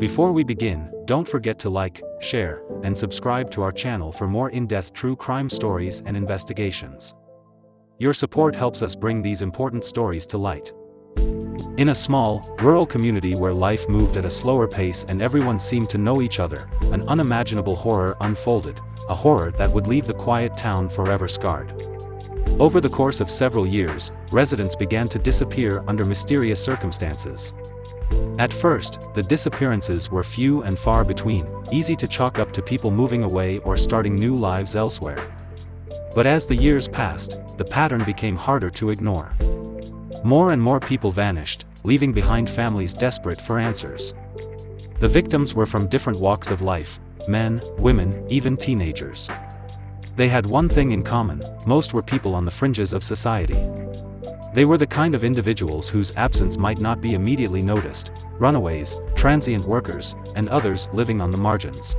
Before we begin, don't forget to like, share, and subscribe to our channel for more in-depth true crime stories and investigations. Your support helps us bring these important stories to light. In a small, rural community where life moved at a slower pace and everyone seemed to know each other, an unimaginable horror unfolded, a horror that would leave the quiet town forever scarred. Over the course of several years, residents began to disappear under mysterious circumstances. At first, the disappearances were few and far between, easy to chalk up to people moving away or starting new lives elsewhere. But as the years passed, the pattern became harder to ignore. More and more people vanished, leaving behind families desperate for answers. The victims were from different walks of life: men, women, even teenagers. They had one thing in common: most were people on the fringes of society. They were the kind of individuals whose absence might not be immediately noticed: runaways, transient workers, and others living on the margins.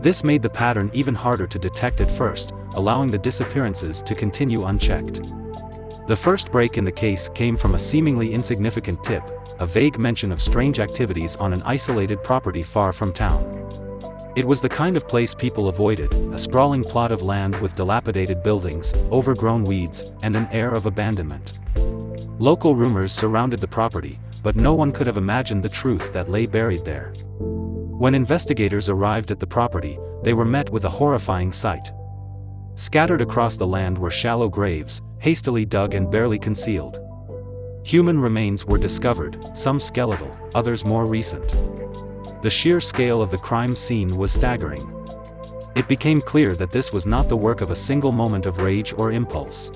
This made the pattern even harder to detect at first, allowing the disappearances to continue unchecked. The first break in the case came from a seemingly insignificant tip, a vague mention of strange activities on an isolated property far from town. It was the kind of place people avoided, a sprawling plot of land with dilapidated buildings, overgrown weeds, and an air of abandonment. Local rumors surrounded the property, but no one could have imagined the truth that lay buried there. When investigators arrived at the property, they were met with a horrifying sight. Scattered across the land were shallow graves, hastily dug and barely concealed. Human remains were discovered, some skeletal, others more recent. The sheer scale of the crime scene was staggering. It became clear that this was not the work of a single moment of rage or impulse.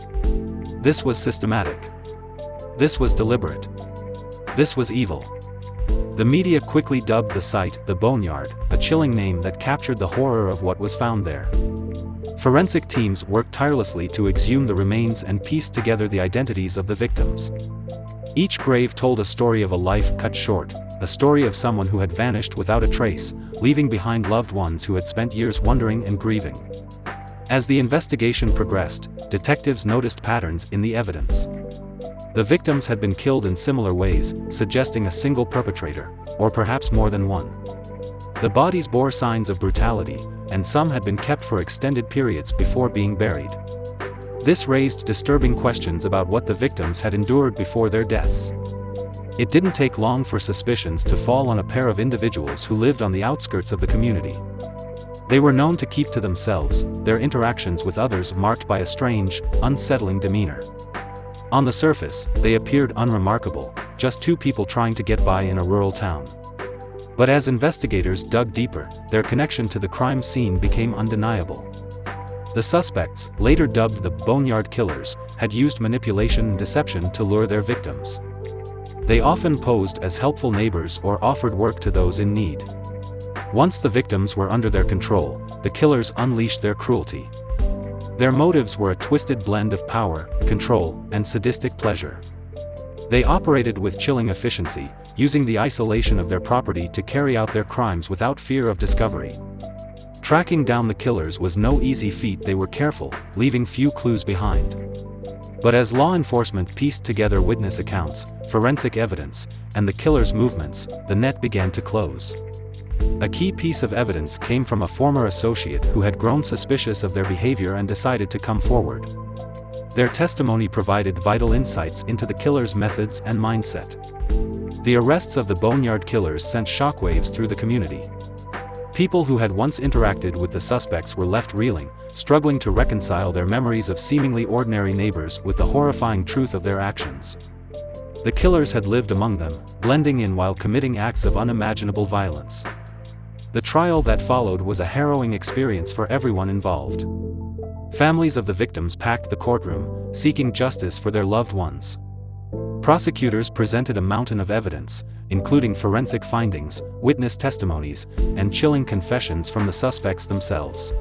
This was systematic. This was deliberate. This was evil. The media quickly dubbed the site the Boneyard, a chilling name that captured the horror of what was found there. Forensic teams worked tirelessly to exhume the remains and piece together the identities of the victims. Each grave told a story of a life cut short, a story of someone who had vanished without a trace, leaving behind loved ones who had spent years wondering and grieving. As the investigation progressed, detectives noticed patterns in the evidence. The victims had been killed in similar ways, suggesting a single perpetrator, or perhaps more than one. The bodies bore signs of brutality, and some had been kept for extended periods before being buried. This raised disturbing questions about what the victims had endured before their deaths. It didn't take long for suspicions to fall on a pair of individuals who lived on the outskirts of the community. They were known to keep to themselves, their interactions with others marked by a strange, unsettling demeanor. On the surface, they appeared unremarkable, just two people trying to get by in a rural town. But as investigators dug deeper, their connection to the crime scene became undeniable. The suspects, later dubbed the Boneyard Killers, had used manipulation and deception to lure their victims. They often posed as helpful neighbors or offered work to those in need. Once the victims were under their control, the killers unleashed their cruelty. Their motives were a twisted blend of power, control, and sadistic pleasure. They operated with chilling efficiency, using the isolation of their property to carry out their crimes without fear of discovery. Tracking down the killers was no easy feat. They were careful, leaving few clues behind. But as law enforcement pieced together witness accounts, forensic evidence, and the killers' movements, the net began to close. A key piece of evidence came from a former associate who had grown suspicious of their behavior and decided to come forward. Their testimony provided vital insights into the killers' methods and mindset. The arrests of the Boneyard Killers sent shockwaves through the community. People who had once interacted with the suspects were left reeling, struggling to reconcile their memories of seemingly ordinary neighbors with the horrifying truth of their actions. The killers had lived among them, blending in while committing acts of unimaginable violence. The trial that followed was a harrowing experience for everyone involved. Families of the victims packed the courtroom, seeking justice for their loved ones. Prosecutors presented a mountain of evidence, including forensic findings, witness testimonies, and chilling confessions from the suspects themselves.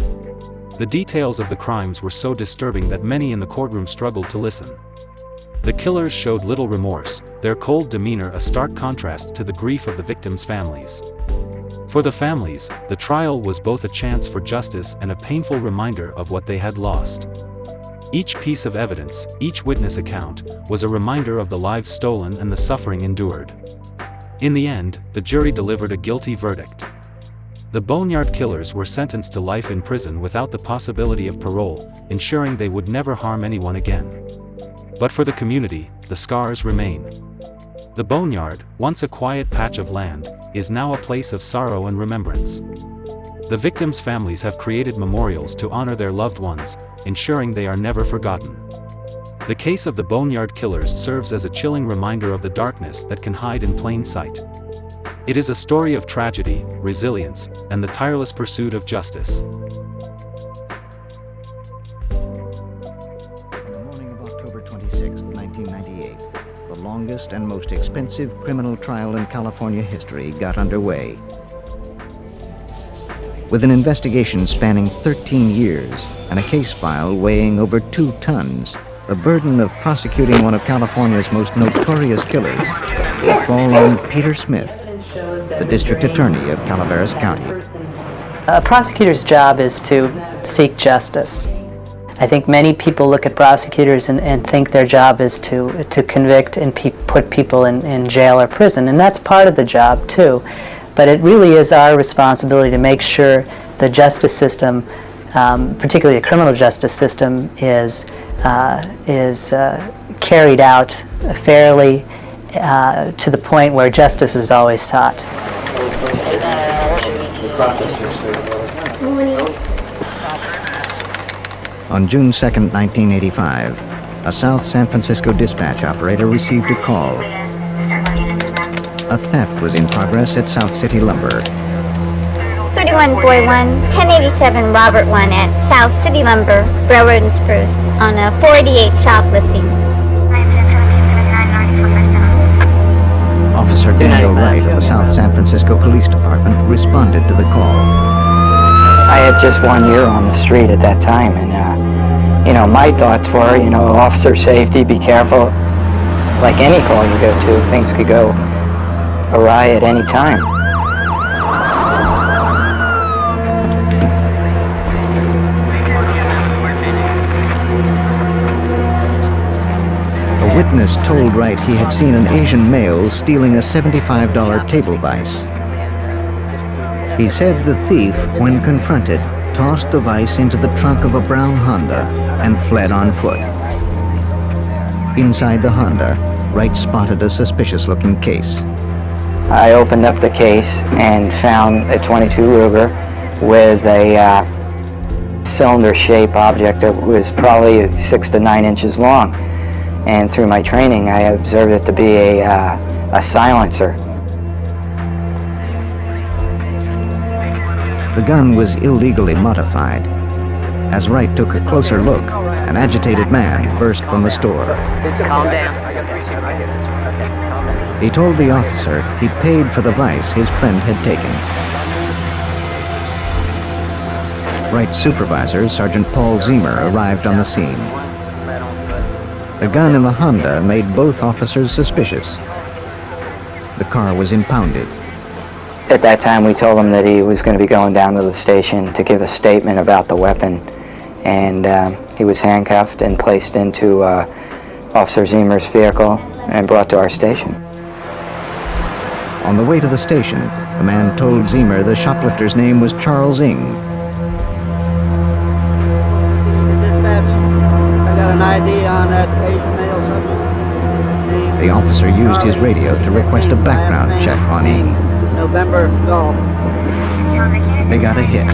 The details of the crimes were so disturbing that many in the courtroom struggled to listen. The killers showed little remorse, their cold demeanor a stark contrast to the grief of the victims' families. For the families, the trial was both a chance for justice and a painful reminder of what they had lost. Each piece of evidence, each witness account, was a reminder of the lives stolen and the suffering endured. In the end, the jury delivered a guilty verdict. The Boneyard killers were sentenced to life in prison without the possibility of parole, ensuring they would never harm anyone again. But for the community, the scars remain. The Boneyard, once a quiet patch of land, is now a place of sorrow and remembrance. The victims' families have created memorials to honor their loved ones, ensuring they are never forgotten. The case of the Boneyard killers serves as a chilling reminder of the darkness that can hide in plain sight. It is a story of tragedy, resilience, and the tireless pursuit of justice. On the morning of October 26, 1998, the longest and most expensive criminal trial in California history got underway. With an investigation spanning 13 years and a case file weighing over 2 tons, the burden of prosecuting one of California's most notorious killers will fall on Peter Smith, the district attorney of Calaveras County. A prosecutor's job is to seek justice. I think many people look at prosecutors and think their job is to convict and put people in jail or prison, and that's part of the job too. But it really is our responsibility to make sure the justice system, particularly the criminal justice system, is carried out fairly to the point where justice is always sought. On June 2, 1985, a South San Francisco dispatch operator received a call. A theft was in progress at South City Lumber. 31 Boy 1, 1087 Robert 1 at South City Lumber, Railroad and Spruce, on a 488 shoplifting. Officer Daniel Wright of the South San Francisco Police Department responded to the call. I had just 1 year on the street at that time, and my thoughts were, officer safety, be careful. Like any call you go to, things could go awry at any time. A witness told Wright he had seen an Asian male stealing a $75 table vise. He said the thief, when confronted, tossed the vise into the trunk of a brown Honda and fled on foot. Inside the Honda, Wright spotted a suspicious-looking case. I opened up the case and found a .22 Ruger with a cylinder-shaped object that was probably 6 to 9 inches long. And through my training, I observed it to be a silencer. The gun was illegally modified. As Wright took a closer look, an agitated man burst from the store. Calm down. He told the officer he paid for the vise his friend had taken. Wright's supervisor, Sergeant Paul Zemer, arrived on the scene. The gun in the Honda made both officers suspicious. The car was impounded. At that time, we told him that he was going to be going down to the station to give a statement about the weapon, and he was handcuffed and placed into Officer Zemer's vehicle and brought to our station. On the way to the station, the man told Zemer the shoplifter's name was Charles Ng. Dispatch, I got an ID on that Asian male subject. The officer used his radio to request a background check on Ng. November Golf. They got a hit.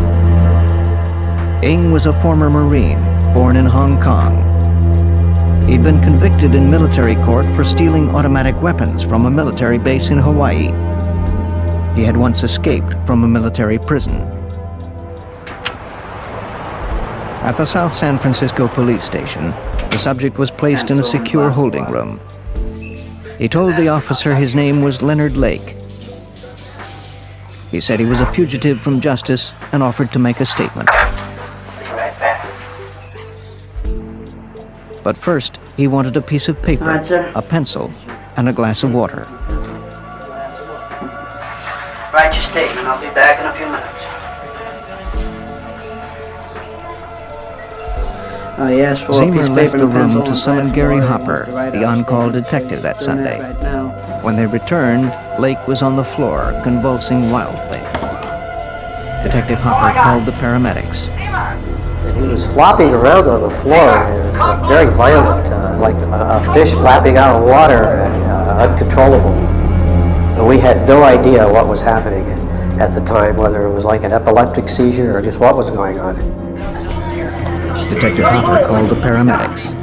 Ng was a former Marine, born in Hong Kong. He'd been convicted in military court for stealing automatic weapons from a military base in Hawaii. He had once escaped from a military prison. At the South San Francisco police station, the subject was placed in a secure holding room. He told the officer his name was Leonard Lake. He said he was a fugitive from justice and offered to make a statement. But first, he wanted a piece of paper, a pencil, and a glass of water. Write your statement. I'll be back in a few minutes. He asked for a piece Zemer of left paper the and a pencil room and to a summon glass of Gary water Hopper, to write the out. on-call detective that Doing Sunday. right now. When they returned, Lake was on the floor, convulsing wildly. Detective Hopper called the paramedics. He was flopping around on the floor. It was very violent, like a fish flapping out of water, and uncontrollable. And we had no idea what was happening at the time, whether it was like an epileptic seizure or just what was going on. Detective Hopper called the paramedics.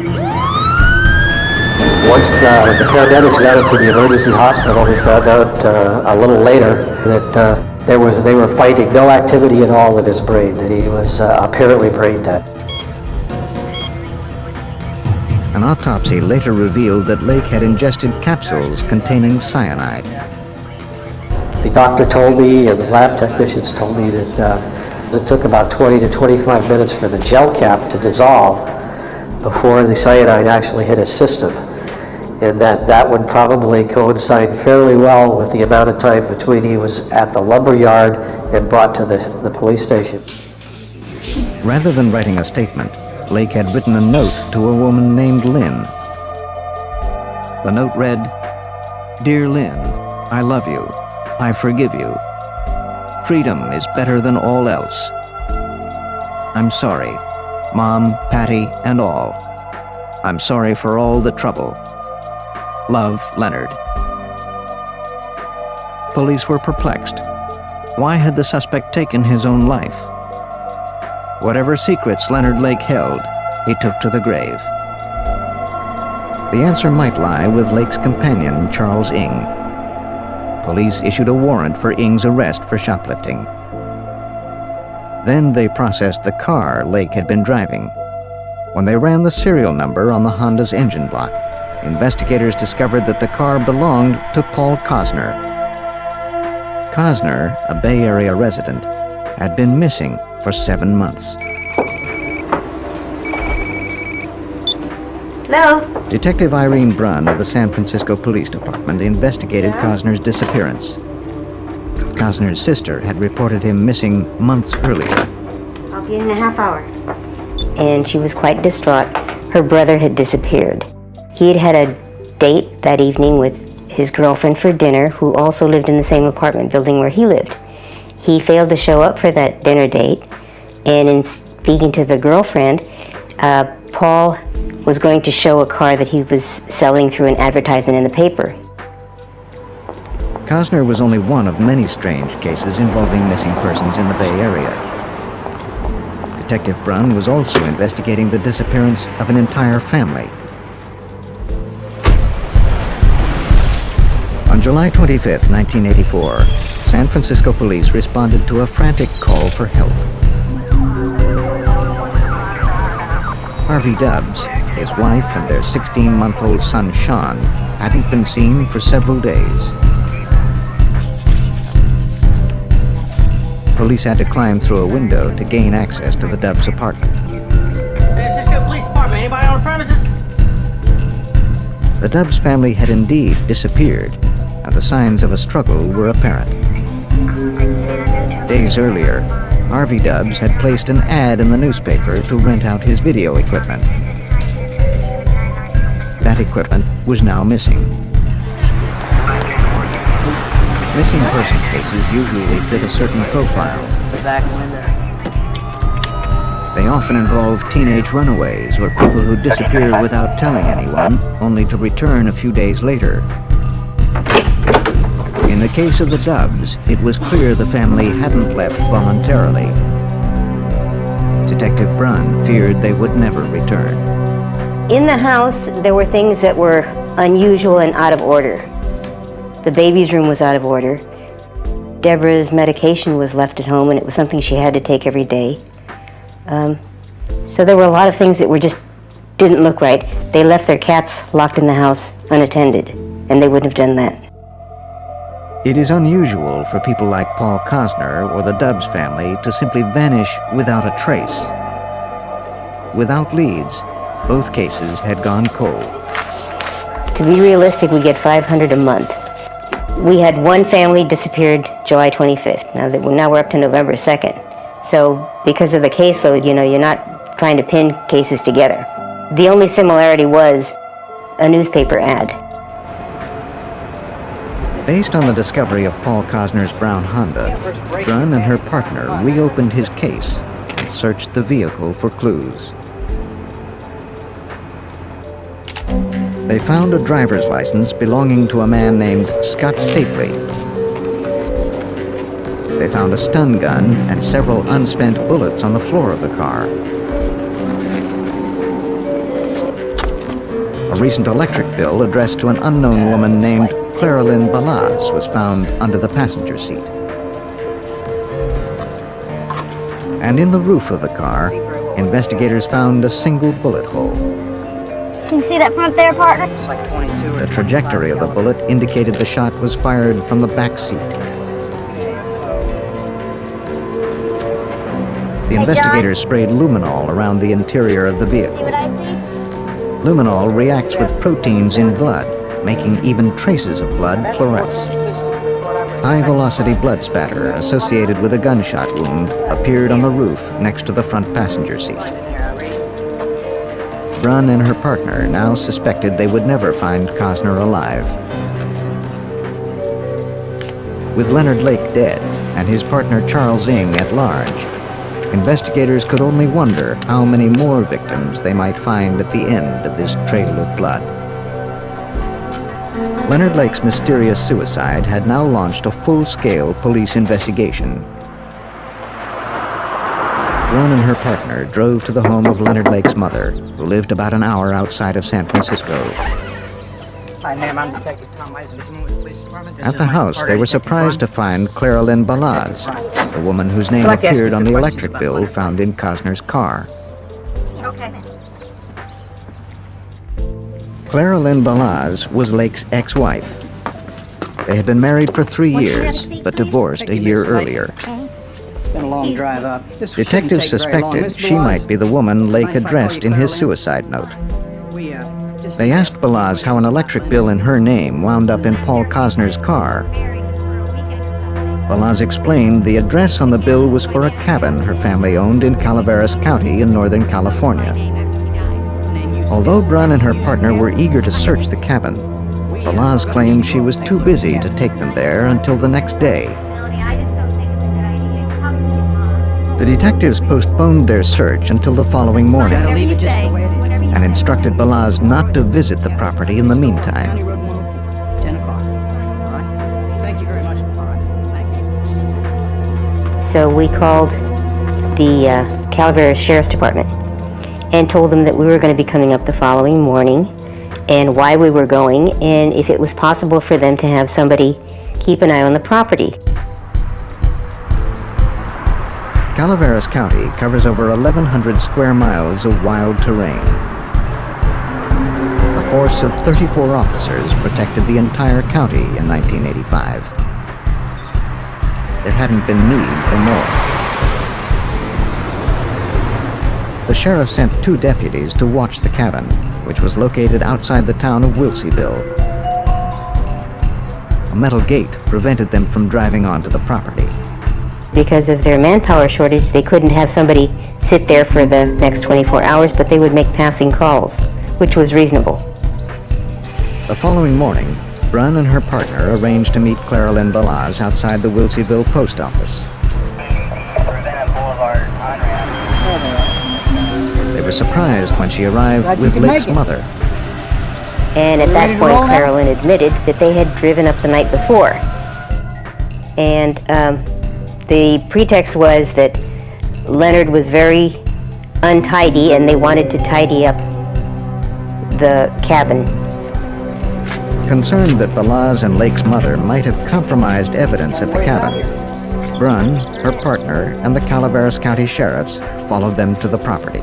Once the paramedics got him to the emergency hospital, we found out a little later that they were finding no activity at all in his brain, that he was apparently brain dead. An autopsy later revealed that Lake had ingested capsules containing cyanide. The doctor told me, and the lab technicians told me that it took about 20 to 25 minutes for the gel cap to dissolve before the cyanide actually hit his system. And that would probably coincide fairly well with the amount of time between he was at the lumber yard and brought to the police station. Rather than writing a statement, Lake had written a note to a woman named Lynn. The note read, "Dear Lynn, I love you. I forgive you. Freedom is better than all else. I'm sorry, Mom, Patty, and all. I'm sorry for all the trouble. Love, Leonard." Police were perplexed. Why had the suspect taken his own life? Whatever secrets Leonard Lake held, he took to the grave. The answer might lie with Lake's companion, Charles Ng. Police issued a warrant for Ng's arrest for shoplifting. Then they processed the car Lake had been driving. When they ran the serial number on the Honda's engine block, investigators discovered that the car belonged to Paul Cosner. Cosner, a Bay Area resident, had been missing for 7 months. Hello? Detective Irene Brunn of the San Francisco Police Department investigated Cosner's disappearance. Cosner's sister had reported him missing months earlier. I'll be in a half hour. And she was quite distraught. Her brother had disappeared. He had had a date that evening with his girlfriend for dinner, who also lived in the same apartment building where he lived. He failed to show up for that dinner date, and in speaking to the girlfriend, Paul was going to show a car that he was selling through an advertisement in the paper. Cosner was only one of many strange cases involving missing persons in the Bay Area. Detective Brunn was also investigating the disappearance of an entire family. On July 25, 1984, San Francisco police responded to a frantic call for help. Harvey Dubbs, his wife, and their 16-month-old son Sean hadn't been seen for several days. Police had to climb through a window to gain access to the Dubbs apartment. San Francisco Police Department, anybody on the premises? The Dubbs family had indeed disappeared, and the signs of a struggle were apparent. Days earlier, Harvey Dubbs had placed an ad in the newspaper to rent out his video equipment. That equipment was now missing. Missing person cases usually fit a certain profile. The back window. They often involve teenage runaways or people who disappear without telling anyone, only to return a few days later. In the case of the Dubbs, it was clear the family hadn't left voluntarily. Detective Brunn feared they would never return. In the house, there were things that were unusual and out of order. The baby's room was out of order. Deborah's medication was left at home, and it was something she had to take every day. So there were a lot of things that didn't look right. They left their cats locked in the house unattended, and they wouldn't have done that. It is unusual for people like Paul Cosner or the Dubbs family to simply vanish without a trace. Without leads, both cases had gone cold. To be realistic, we get 500 a month. We had one family disappeared July 25th. Now we're up to November 2nd. So because of the caseload, you're not trying to pin cases together. The only similarity was a newspaper ad. Based on the discovery of Paul Cosner's brown Honda, Brunn and her partner reopened his case and searched the vehicle for clues. They found a driver's license belonging to a man named Scott Stapley. They found a stun gun and several unspent bullets on the floor of the car. A recent electric bill addressed to an unknown woman named Clara Lynn Balaz was found under the passenger seat. And in the roof of the car, investigators found a single bullet hole. Can you see that front there, partner? It's like 22. The trajectory of the bullet indicated the shot was fired from the back seat. The investigators sprayed luminol around the interior of the See vehicle. what I see? Luminol reacts with proteins in blood, making even traces of blood fluoresce. High-velocity blood spatter associated with a gunshot wound appeared on the roof next to the front passenger seat. Brunn and her partner now suspected they would never find Cosner alive. With Leonard Lake dead and his partner Charles Ng at large, investigators could only wonder how many more victims they might find at the end of this trail of blood. Leonard Lake's mysterious suicide had now launched a full-scale police investigation. Brunn and her partner drove to the home of Leonard Lake's mother, who lived about an hour outside of San Francisco. Hi, ma'am. I'm Detective Tom Eisenman with the police department. At the house, they were surprised to find Clara Lynn Balaz, the woman whose name appeared on the electric bill found in Cosner's car. Okay. Clara Lynn Balaz was Lake's ex-wife. They had been married for 3 years, but divorced a year earlier. It's been a long drive up. This shouldn't Detectives take very long. suspected Miss she Balaz, might be the woman Lake mind if I addressed call in you his Clara suicide note. We, just They asked Balaz how an electric bill in her name wound up in Paul Cosner's car. Balaz explained the address on the bill was for a cabin her family owned in Calaveras County in Northern California. Although Brunn and her partner were eager to search the cabin, Balaz claimed she was too busy to take them there until the next day. The detectives postponed their search until the following morning leave it just the way it is. and instructed Balaz not to visit the property in the County meantime. Road 104, 10 o'clock. All right? Thank you very much. All right. Thanks. So we called the Calaveras Sheriff's Department and told them that we were going to be coming up the following morning and why we were going and if it was possible for them to have somebody keep an eye on the property. Calaveras County covers over 1,100 square miles of wild terrain. A force of 34 officers protected the entire county in 1985. There hadn't been need for more. The sheriff sent 2 deputies to watch the cabin, which was located outside the town of Wilseyville. A metal gate prevented them from driving onto the property. Because of their manpower shortage, they couldn't have somebody sit there for the next 24 hours, but they would make passing calls, which was reasonable. The following morning, Brunn and her partner arranged to meet Clara Lynn Balaz outside the Wilseyville post office. They were surprised when she arrived with Lake's mother. And at that point, Carolyn admitted that they had driven up the night before. And the pretext was that Leonard was very untidy and they wanted to tidy up the cabin. Concerned that Balaz and Lake's mother might have compromised evidence at the cabin, Brunn, her partner, and the Calaveras County sheriffs followed them to the property.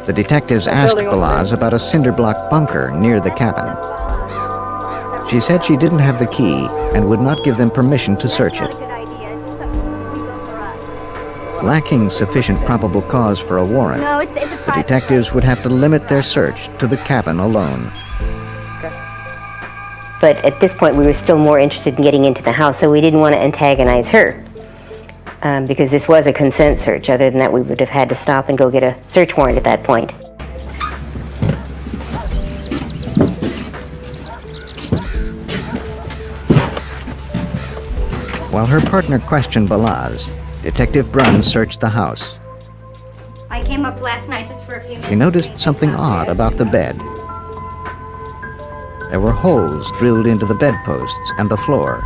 The detectives asked Balaz about a cinder block bunker near the cabin. She said she didn't have the key and would not give them permission to search it. Lacking sufficient probable cause for a warrant, the detectives would have to limit their search to the cabin alone. But at this point, we were still more interested in getting into the house, so we didn't want to antagonize her. because this was a consent search. Other than that, we would have had to stop and go get a search warrant at that point. While her partner questioned Balaz, Detective Brunn searched the house. I came up last night just for a few minutes. She noticed something odd about the bed. There were holes drilled into the bedposts and the floor.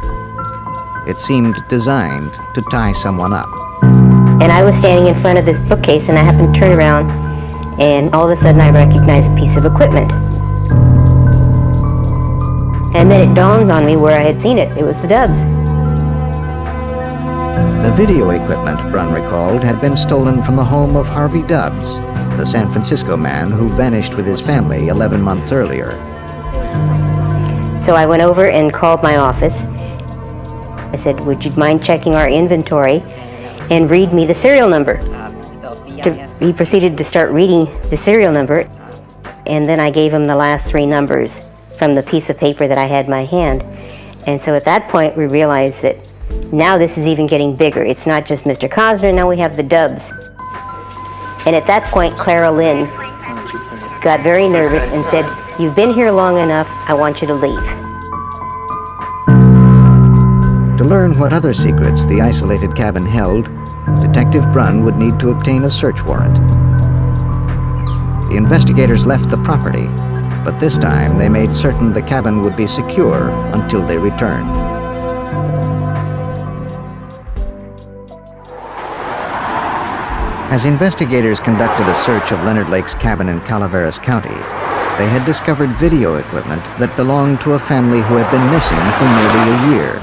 It seemed designed to tie someone up. And I was standing in front of this bookcase, and I happened to turn around, and all of a sudden I recognized a piece of equipment. And then it dawns on me where I had seen it. It was the Dubs. The video equipment, Brunn recalled, had been stolen from the home of Harvey Dubs, the San Francisco man who vanished with his family 11 months earlier. So I went over and called my office. I said, would you mind checking our inventory and read me the serial number? He proceeded to start reading the serial number, and then I gave him the last 3 numbers from the piece of paper that I had in my hand. And so at that point we realized that now this is even getting bigger. It's not just Mr. Cosner, now we have the Dubs. And at that point, Clara Lynn got very nervous and said, you've been here long enough, I want you to leave. To learn what other secrets the isolated cabin held, Detective Brunn would need to obtain a search warrant. The investigators left the property, but this time they made certain the cabin would be secure until they returned. As investigators conducted a search of Leonard Lake's cabin in Calaveras County, they had discovered video equipment that belonged to a family who had been missing for nearly a year.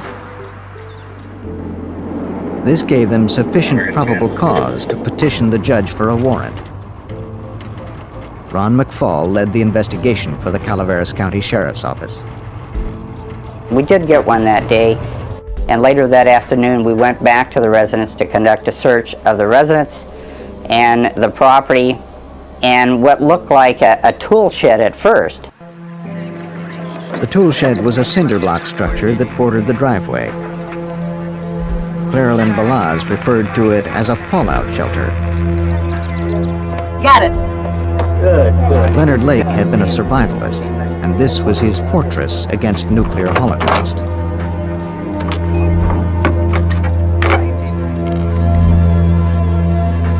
This gave them sufficient probable cause to petition the judge for a warrant. Ron McFall led the investigation for the Calaveras County Sheriff's Office. We did get one that day, and later that afternoon we went back to the residence to conduct a search of the residence and the property and what looked like a tool shed at first. The tool shed was a cinder block structure that bordered the driveway. Clara Lynn Balaz referred to it as a fallout shelter. Got it. Good. Leonard Lake had been a survivalist, and this was his fortress against nuclear holocaust.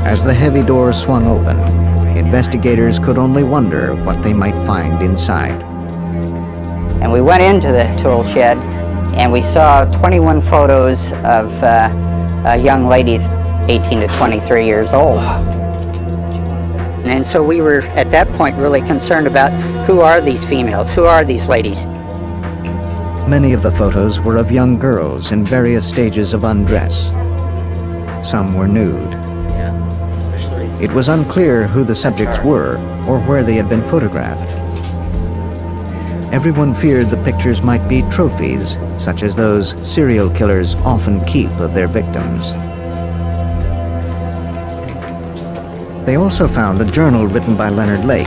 As the heavy door swung open, investigators could only wonder what they might find inside. And we went into the tool shed and we saw 21 photos of young ladies 18 to 23 years old. And so we were at that point really concerned about who are these females, who are these ladies? Many of the photos were of young girls in various stages of undress. Some were nude. It was unclear who the subjects were or where they had been photographed. Everyone feared the pictures might be trophies, such as those serial killers often keep of their victims. They also found a journal written by Leonard Lake.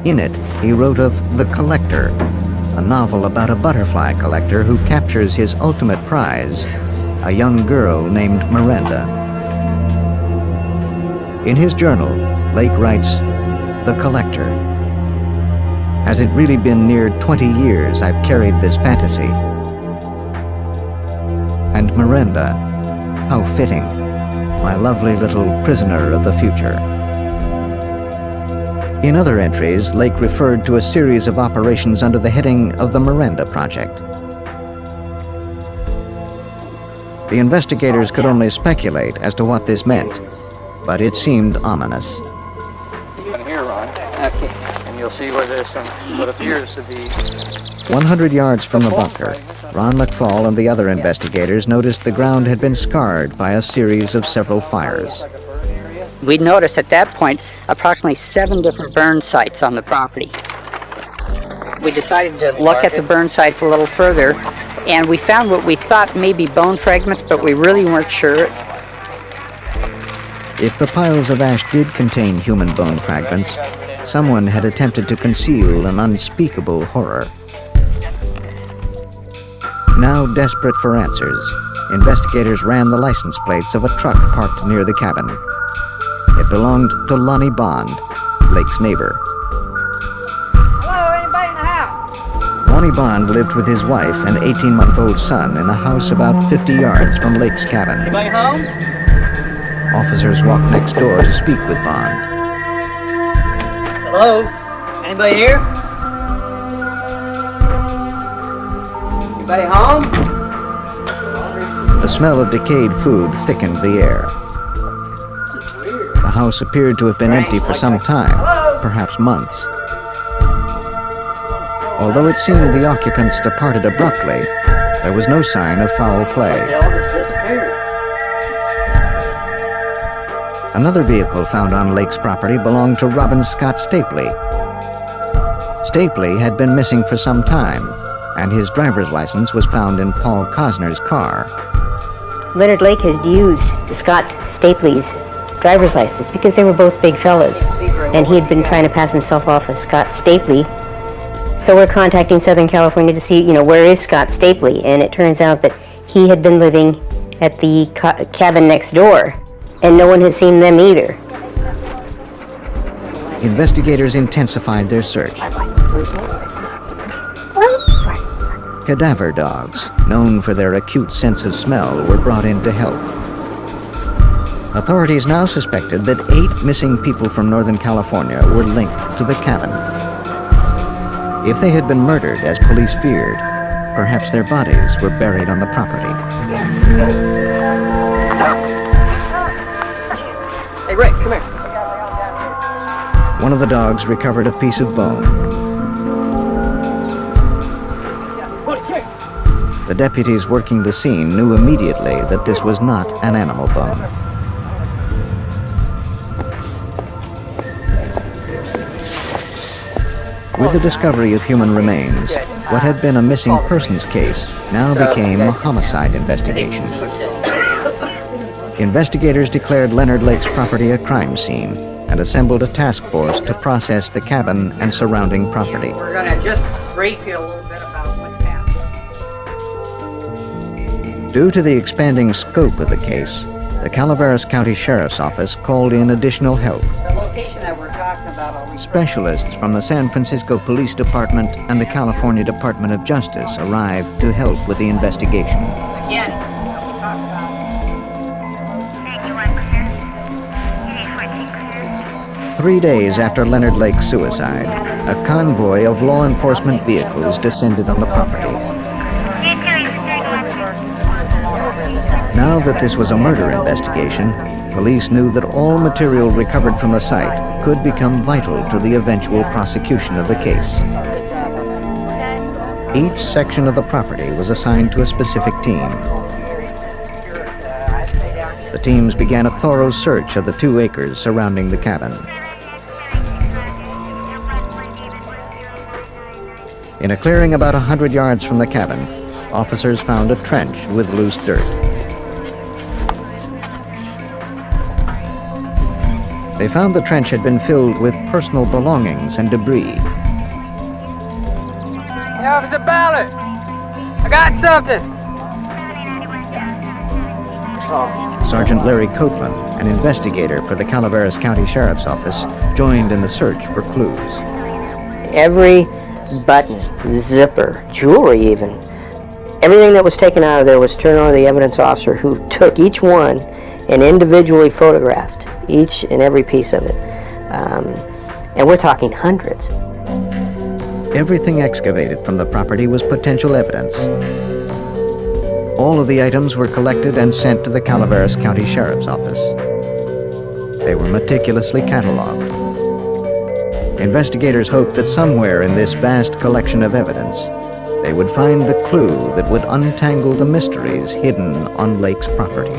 In it, he wrote of The Collector, a novel about a butterfly collector who captures his ultimate prize, a young girl named Miranda. In his journal, Lake writes, "The Collector. Has it really been near 20 years I've carried this fantasy? And Miranda, how fitting, my lovely little prisoner of the future." In other entries, Lake referred to a series of operations under the heading of the Miranda Project. The investigators could only speculate as to what this meant, but it seemed ominous. Even here, Ron. Okay. And you'll see where there's some what appears to be 100 yards from the bunker, Ron McFall and the other investigators noticed the ground had been scarred by a series of several fires. We noticed at that point approximately 7 different burn sites on the property. We decided to look at the burn sites a little further, and we found what we thought may be bone fragments, but we really weren't sure. If the piles of ash did contain human bone fragments, someone had attempted to conceal an unspeakable horror. Now desperate for answers, investigators ran the license plates of a truck parked near the cabin. It belonged to Lonnie Bond, Lake's neighbor. Hello, anybody in the house? Lonnie Bond lived with his wife and 18-month-old son in a house about 50 yards from Lake's cabin. Anybody home? Officers walked next door to speak with Bond. Hello? Anybody here? Anybody home? The smell of decayed food thickened the air. The house appeared to have been empty for some time, perhaps months. Although it seemed the occupants departed abruptly, there was no sign of foul play. They all just disappeared. Another vehicle found on Lake's property belonged to Robin Scott Stapley. Stapley had been missing for some time, and his driver's license was found in Paul Cosner's car. Leonard Lake had used Scott Stapley's driver's license because they were both big fellas, and he had been trying to pass himself off as Scott Stapley. So we're contacting Southern California to see, where is Scott Stapley? And it turns out that he had been living at the cabin next door, and no one has seen them either. Investigators intensified their search. Cadaver dogs, known for their acute sense of smell, were brought in to help. Authorities now suspected that 8 missing people from Northern California were linked to the cabin. If they had been murdered, as police feared, perhaps their bodies were buried on the property. Hey, Rick, come here. One of the dogs recovered a piece of bone. The deputies working the scene knew immediately that this was not an animal bone. With the discovery of human remains, what had been a missing persons case now became a homicide investigation. Investigators declared Leonard Lake's property a crime scene and assembled a task force to process the cabin and surrounding property. We're going to just brief you a little bit about what's happened. Due to the expanding scope of the case, the Calaveras County Sheriff's Office called in additional help. The location that we're talking about, Specialists from the San Francisco Police Department and the California Department of Justice arrived to help with the investigation. again, we talked about 3 days after Leonard Lake's suicide, a convoy of law enforcement vehicles descended on the property. Now that this was a murder investigation, police knew that all material recovered from the site could become vital to the eventual prosecution of the case. Each section of the property was assigned to a specific team. The teams began a thorough search of the 2 acres surrounding the cabin. In a clearing about 100 yards from the cabin, officers found a trench with loose dirt. They found the trench had been filled with personal belongings and debris. Hey, Officer Ballard! I got something! Sergeant Larry Copeland, an investigator for the Calaveras County Sheriff's Office, joined in the search for clues. Every button, zipper, jewelry even, everything that was taken out of there was turned over to the evidence officer, who took each one and individually photographed each and every piece of it. And we're talking hundreds. Everything excavated from the property was potential evidence. All of the items were collected and sent to the Calaveras County Sheriff's Office. They were meticulously cataloged. Investigators hoped that somewhere in this vast collection of evidence, they would find the clue that would untangle the mysteries hidden on Lake's property.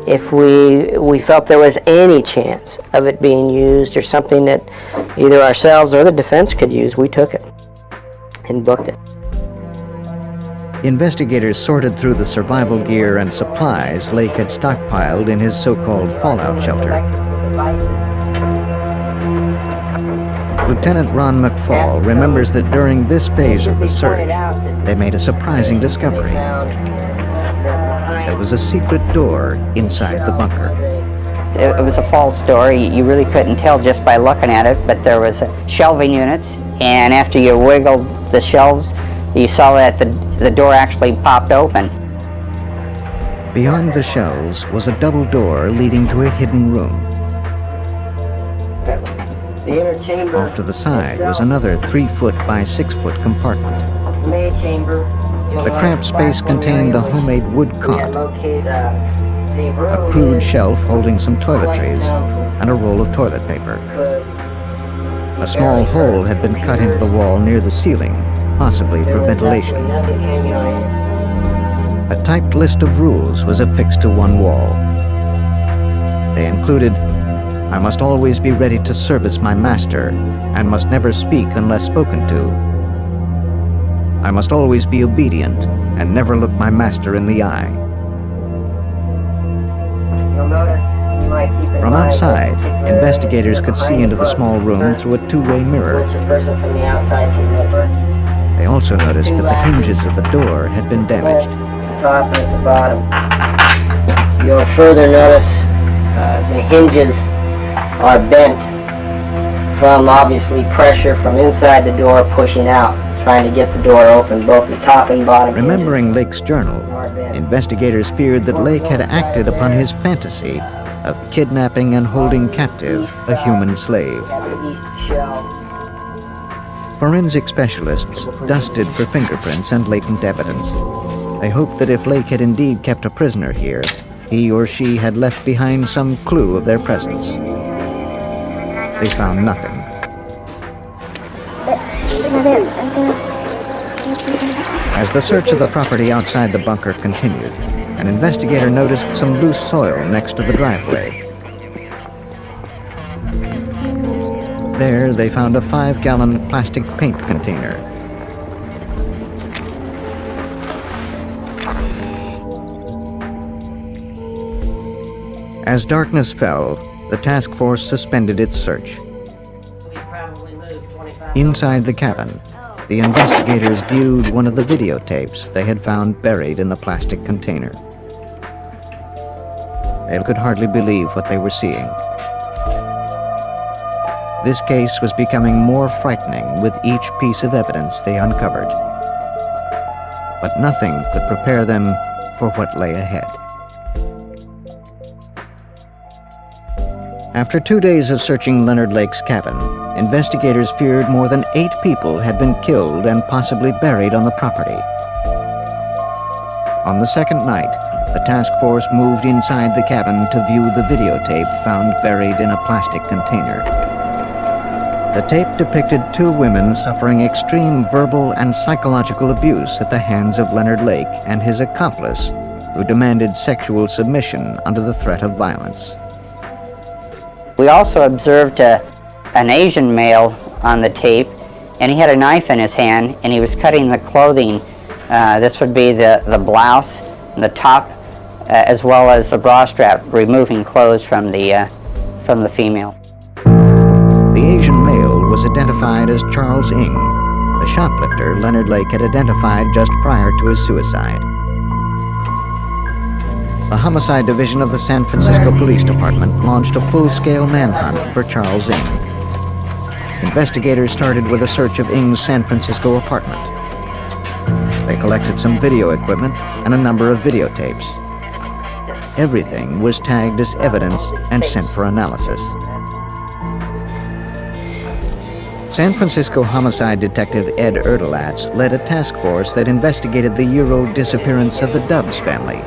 If we felt there was any chance of it being used or something that either ourselves or the defense could use, we took it and booked it. Investigators sorted through the survival gear and supplies Lake had stockpiled in his so-called fallout shelter. Lieutenant Ron McFall remembers that during this phase of the search, they made a surprising discovery. there was a secret door inside the bunker. It was a false door. You really couldn't tell just by looking at it, but there was shelving units, and after you wiggled the shelves, you saw that the door actually popped open. Beyond the shelves was a double door leading to a hidden room. The inner chamber. Off to the side was another 3-foot by 6-foot compartment. Main chamber. The cramped space contained a homemade wood cot, a crude shelf holding some toiletries, and a roll of toilet paper. A small hole had been cut into the wall near the ceiling, possibly for ventilation. A typed list of rules was affixed to one wall. They included, "I must always be ready to service my master, and must never speak unless spoken to. I must always be obedient, and never look my master in the eye." From outside, investigators could see into the small room through a two-way mirror. They also noticed that the hinges of the door had been damaged. Top and at the bottom. You'll further notice the hinges are bent from obviously pressure from inside the door pushing out, trying to get the door open, both the top and bottom. Remembering Lake's journal, investigators feared that Lake had acted upon his fantasy of kidnapping and holding captive a human slave. Forensic specialists dusted for fingerprints and latent evidence. They hoped that if Lake had indeed kept a prisoner here, he or she had left behind some clue of their presence. They found nothing. As the search of the property outside the bunker continued, an investigator noticed some loose soil next to the driveway. There, they found a 5-gallon plastic paint container. As darkness fell, the task force suspended its search. Inside the cabin, the investigators viewed one of the videotapes they had found buried in the plastic container. They could hardly believe what they were seeing. This case was becoming more frightening with each piece of evidence they uncovered. But nothing could prepare them for what lay ahead. After 2 days of searching Leonard Lake's cabin, investigators feared more than 8 people had been killed and possibly buried on the property. On the second night, the task force moved inside the cabin to view the videotape found buried in a plastic container. The tape depicted 2 women suffering extreme verbal and psychological abuse at the hands of Leonard Lake and his accomplice, who demanded sexual submission under the threat of violence. We also observed an Asian male on the tape, and he had a knife in his hand, and he was cutting the clothing. This would be the blouse and the top, as well as the bra strap, removing clothes from the female. The Asian male was identified as Charles Ng, the shoplifter Leonard Lake had identified just prior to his suicide. The Homicide Division of the San Francisco Police Department launched a full-scale manhunt for Charles Ng. Investigators started with a search of Ng's San Francisco apartment. They collected some video equipment and a number of videotapes. Everything was tagged as evidence and sent for analysis. San Francisco homicide detective Ed Erdelatz led a task force that investigated the year-old disappearance of the Dubs family.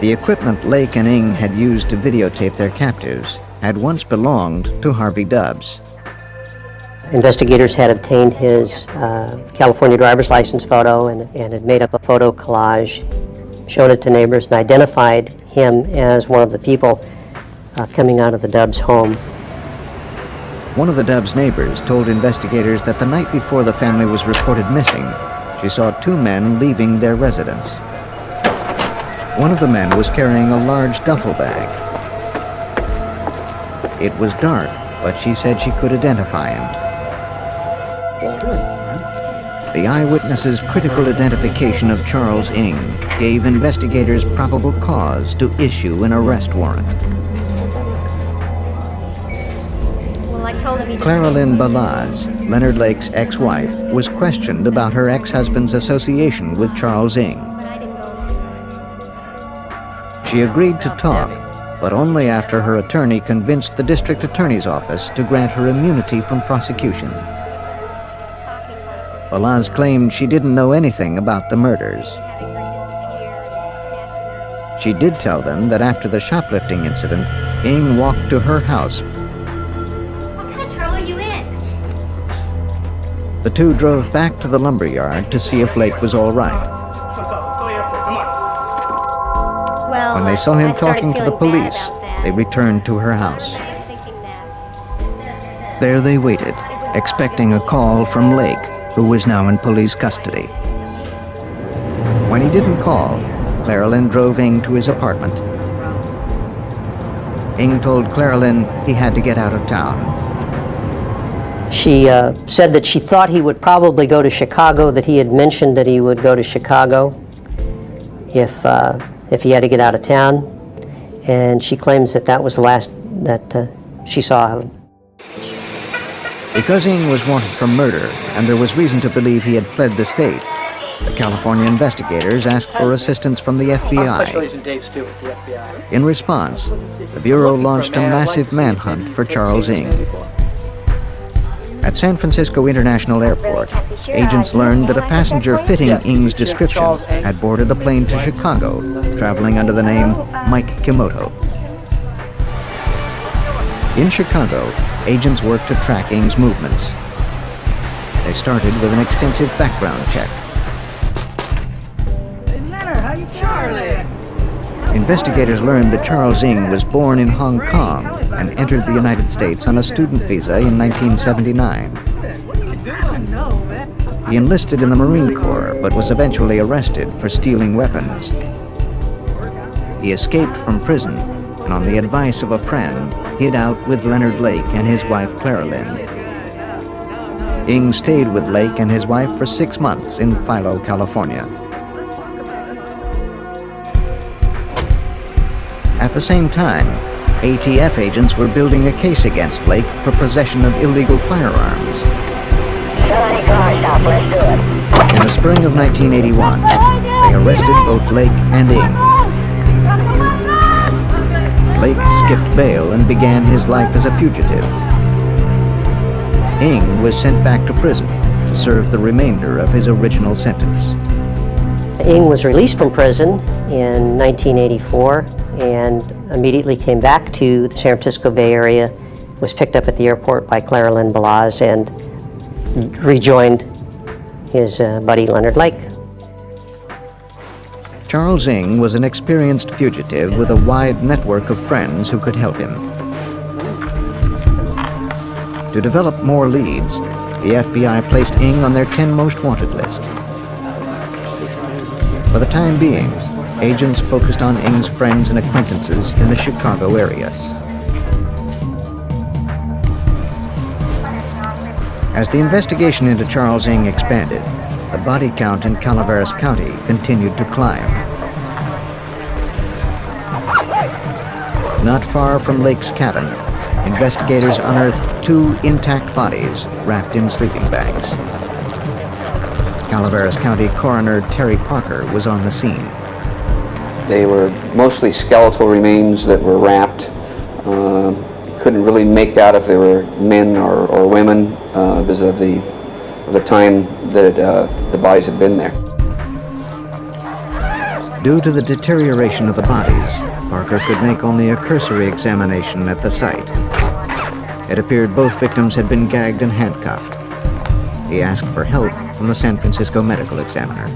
The equipment Lake and Ng had used to videotape their captives had once belonged to Harvey Dubs. Investigators had obtained his California driver's license photo and had made up a photo collage, shown it to neighbors, and identified him as one of the people coming out of the Dubs home. One of the Dubs' neighbors told investigators that the night before the family was reported missing, she saw 2 men leaving their residence. One of the men was carrying a large duffel bag. It was dark, but she said she could identify him. The eyewitness's critical identification of Charles Ng gave investigators probable cause to issue an arrest warrant. Well, I told him Clara Lynn Balaz, Leonard Lake's ex-wife, was questioned about her ex-husband's association with Charles Ng. She agreed to talk, but only after her attorney convinced the district attorney's office to grant her immunity from prosecution. Balaz claimed she didn't know anything about the murders. She did tell them that after the shoplifting incident, Ng walked to her house. What kind of trouble are you in? The two drove back to the lumber yard to see if Lake was all right. Well, When they saw him I started talking to the feeling bad police, about that. they returned to her house. Thinking that. There they waited, expecting a call from Lake, who was now in police custody. When he didn't call, Clara Lynn drove Ng to his apartment. Ng told Clara Lynn he had to get out of town. She said that she thought he would probably go to Chicago, that he had mentioned that he would go to Chicago if he had to get out of town. And she claims that that was the last that she saw of him. Because Ng was wanted for murder, and there was reason to believe he had fled the state, the California investigators asked for assistance from the FBI. In response, the Bureau launched a massive manhunt for Charles Ng. At San Francisco International Airport, agents learned that a passenger fitting Ng's description had boarded a plane to Chicago, traveling under the name Mike Kimoto. In Chicago, agents worked to track Ng's movements. They started with an extensive background check. Investigators learned that Charles Ng was born in Hong Kong and entered the United States on a student visa in 1979. He enlisted in the Marine Corps, but was eventually arrested for stealing weapons. He escaped from prison, and on the advice of a friend, hid out with Leonard Lake and his wife Clara Lynn. Ng stayed with Lake and his wife for 6 months in Philo, California. At the same time, ATF agents were building a case against Lake for possession of illegal firearms. In the spring of 1981, they arrested both Lake and Ng. Lake skipped bail and began his life as a fugitive. Ng was sent back to prison to serve the remainder of his original sentence. Ng was released from prison in 1984 and immediately came back to the San Francisco Bay Area, was picked up at the airport by Clara Lynn Balaz, and rejoined his buddy Leonard Lake. Charles Ng was an experienced fugitive with a wide network of friends who could help him. To develop more leads, the FBI placed Ng on their 10 most wanted list. For the time being, agents focused on Ng's friends and acquaintances in the Chicago area. As the investigation into Charles Ng expanded, the body count in Calaveras County continued to climb. Not far from Lake's cabin, investigators unearthed 2 intact bodies wrapped in sleeping bags. Calaveras County Coroner Terry Parker was on the scene. They were mostly skeletal remains that were wrapped. You couldn't really make out if they were men or women because of the time that the bodies had been there. Due to the deterioration of the bodies, Parker could make only a cursory examination at the site. It appeared both victims had been gagged and handcuffed. He asked for help from the San Francisco medical examiner.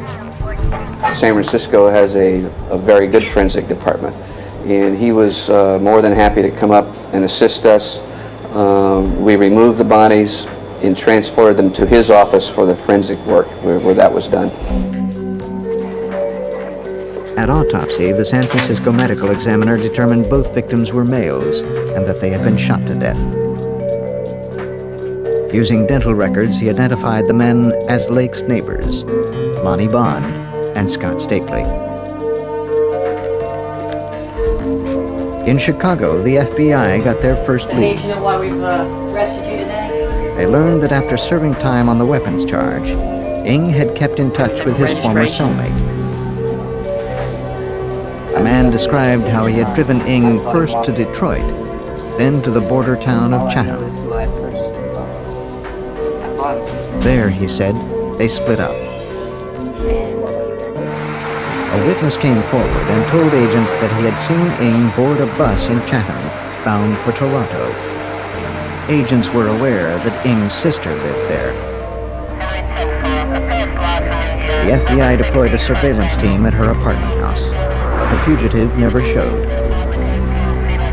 San Francisco has a very good forensic department, and he was more than happy to come up and assist us. We removed the bodies and transported them to his office for the forensic work where that was done. At autopsy, the San Francisco medical examiner determined both victims were males and that they had been shot to death. Using dental records, he identified the men as Lake's neighbors, Lonnie Bond and Scott Stapley. In Chicago, the FBI got their first lead. You know why we've arrested you today? They learned that after serving time on the weapons charge, Ng had kept in touch with his former cellmate. A man described how he had driven Ng first to Detroit, then to the border town of Chatham. There, he said, they split up. A witness came forward and told agents that he had seen Ng board a bus in Chatham, bound for Toronto. Agents were aware that Ng's sister lived there. The FBI deployed a surveillance team at her apartment house, but the fugitive never showed.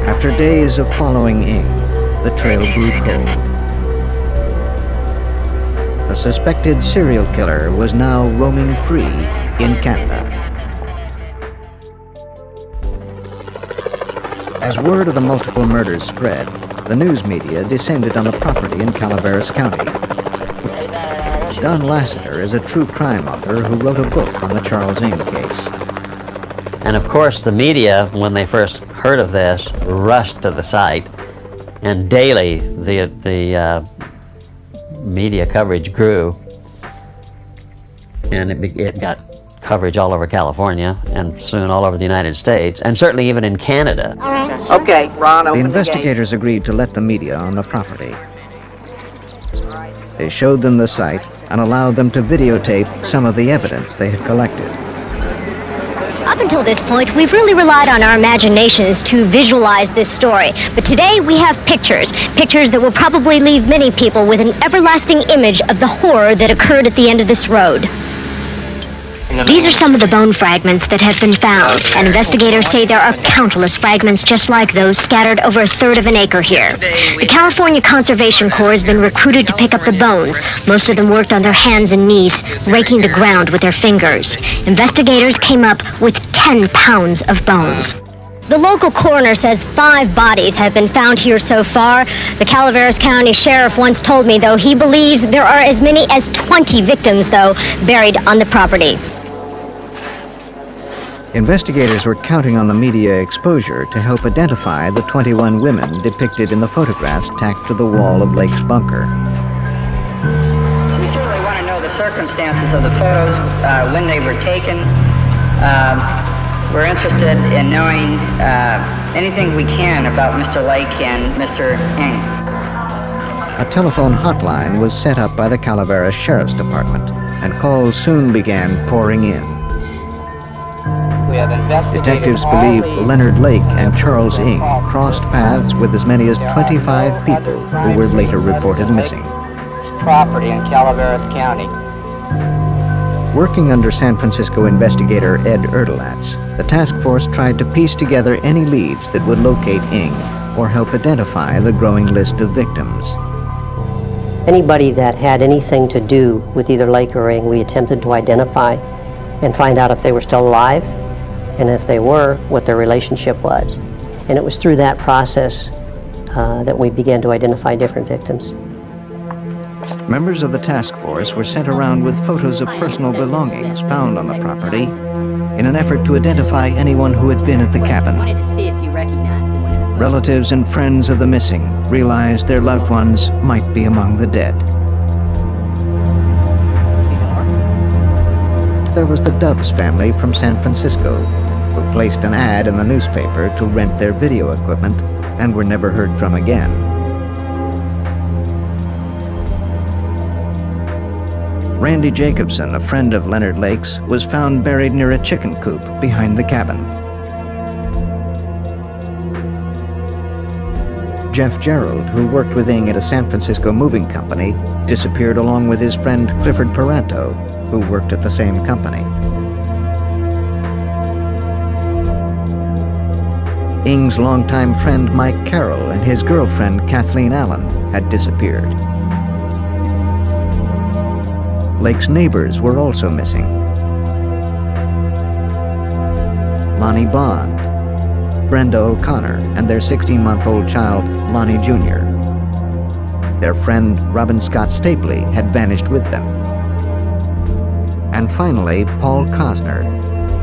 After days of following Ng, the trail grew cold. The suspected serial killer was now roaming free in Canada. As word of the multiple murders spread, the news media descended on the property in Calaveras County. Don Lasseter is a true crime author who wrote a book on the Charles Ng case. And of course the media, when they first heard of this, rushed to the site, and daily the media coverage grew, and it got coverage all over California, and soon all over the United States, and certainly even in Canada. Okay, Ron, The investigators agreed to let the media on the property. They showed them the site and allowed them to videotape some of the evidence they had collected. Up until this point, we've really relied on our imaginations to visualize this story. But today we have pictures that will probably leave many people with an everlasting image of the horror that occurred at the end of this road. These are some of the bone fragments that have been found, and investigators say there are countless fragments just like those scattered over a third of an acre here. The California Conservation Corps has been recruited to pick up the bones. Most of them worked on their hands and knees, raking the ground with their fingers. Investigators came up with 10 pounds of bones. The local coroner says 5 bodies have been found here so far. The Calaveras County Sheriff once told me, though, he believes there are as many as 20 victims, though, buried on the property. Investigators were counting on the media exposure to help identify the 21 women depicted in the photographs tacked to the wall of Lake's bunker. We certainly want to know the circumstances of the photos, when they were taken. We're interested in knowing anything we can about Mr. Lake and Mr. Ng. A telephone hotline was set up by the Calaveras Sheriff's Department, and calls soon began pouring in. Detectives believed Leonard Lake and Charles Ng crossed paths with as many as 25 people who were later reported missing. Property in Calaveras County. Working under San Francisco investigator Ed Erdelatz, the task force tried to piece together any leads that would locate Ng or help identify the growing list of victims. Anybody that had anything to do with either Lake or Ng, we attempted to identify and find out if they were still alive, and if they were, what their relationship was. And it was through that process that we began to identify different victims. Members of the task force were sent around with photos of personal belongings found on the property in an effort to identify anyone who had been at the cabin. Relatives and friends of the missing realized their loved ones might be among the dead. There was the Dubs family from San Francisco, who placed an ad in the newspaper to rent their video equipment and were never heard from again. Randy Jacobson, a friend of Leonard Lake's, was found buried near a chicken coop behind the cabin. Jeff Gerald, who worked with Ng at a San Francisco moving company, disappeared along with his friend Clifford Paranto, who worked at the same company. Ng's longtime friend Mike Carroll and his girlfriend Kathleen Allen had disappeared. Lake's neighbors were also missing. Lonnie Bond, Brenda O'Connor, and their 16-month-old child, Lonnie Jr. Their friend Robin Scott Stapley had vanished with them. And finally, Paul Cosner,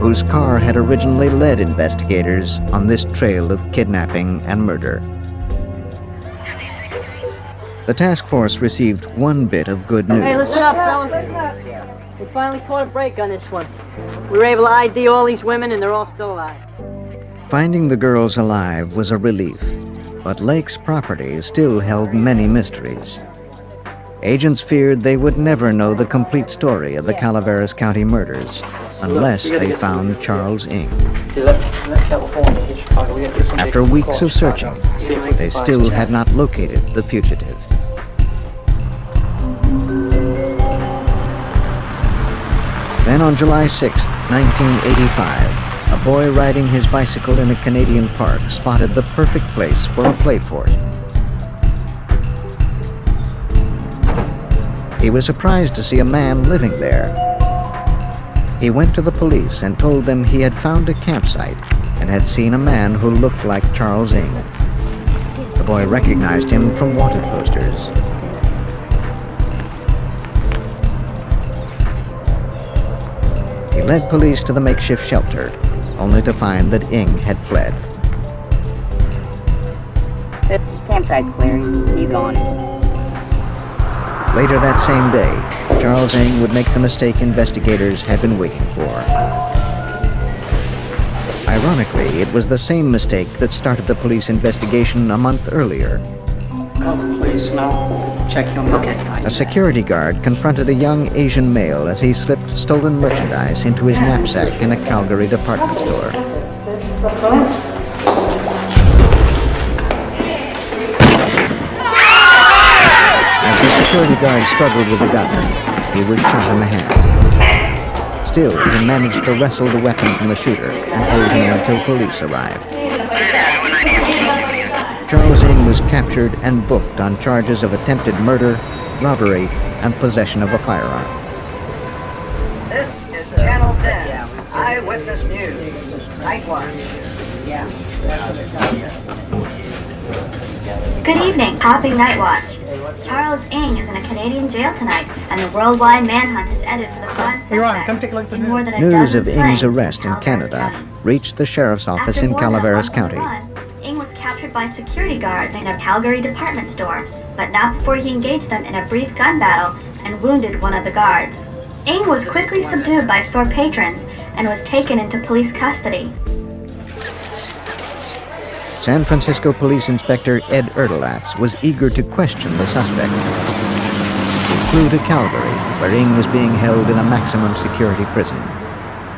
whose car had originally led investigators on this trail of kidnapping and murder. The task force received one bit of good news. Hey, listen up, fellas. We finally caught a break on this one. We were able to ID all these women, and they're all still alive. Finding the girls alive was a relief, but Lake's property still held many mysteries. Agents feared they would never know the complete story of the Calaveras County murders unless they found Charles Ng. After weeks of searching, they still had not located the fugitive. Then on July 6, 1985, a boy riding his bicycle in a Canadian park spotted the perfect place for a play fort. He was surprised to see a man living there. He went to the police and told them he had found a campsite and had seen a man who looked like Charles Ng. The boy recognized him from wanted posters. He led police to the makeshift shelter, only to find that Ng had fled. This campsite's clear. He's gone. Later that same day, Charles Ng would make the mistake investigators had been waiting for. Ironically, it was the same mistake that started the police investigation a month earlier. Please, no. Check your mail. Okay. A security guard confronted a young Asian male as he slipped stolen merchandise into his knapsack in a Calgary department store. As the security guard struggled with the gun, he was shot in the hand. Still, he managed to wrestle the weapon from the shooter and hold him until police arrived. Charles Ng was captured and booked on charges of attempted murder, robbery, and possession of a firearm. This is Channel 10, Eyewitness News, Night Watch. Good evening, Happy Night Watch. Charles Ng is in a Canadian jail tonight, and the worldwide manhunt is ended for the prime suspect in more than a News dozen of Ng's frames arrest in Canada reached the sheriff's office in Calaveras County. Ng was captured by security guards in a Calgary department store, but not before he engaged them in a brief gun battle and wounded one of the guards. Ng was quickly subdued by store patrons and was taken into police custody. San Francisco Police Inspector Ed Erdelatz was eager to question the suspect. He flew to Calgary, where Ng was being held in a maximum security prison.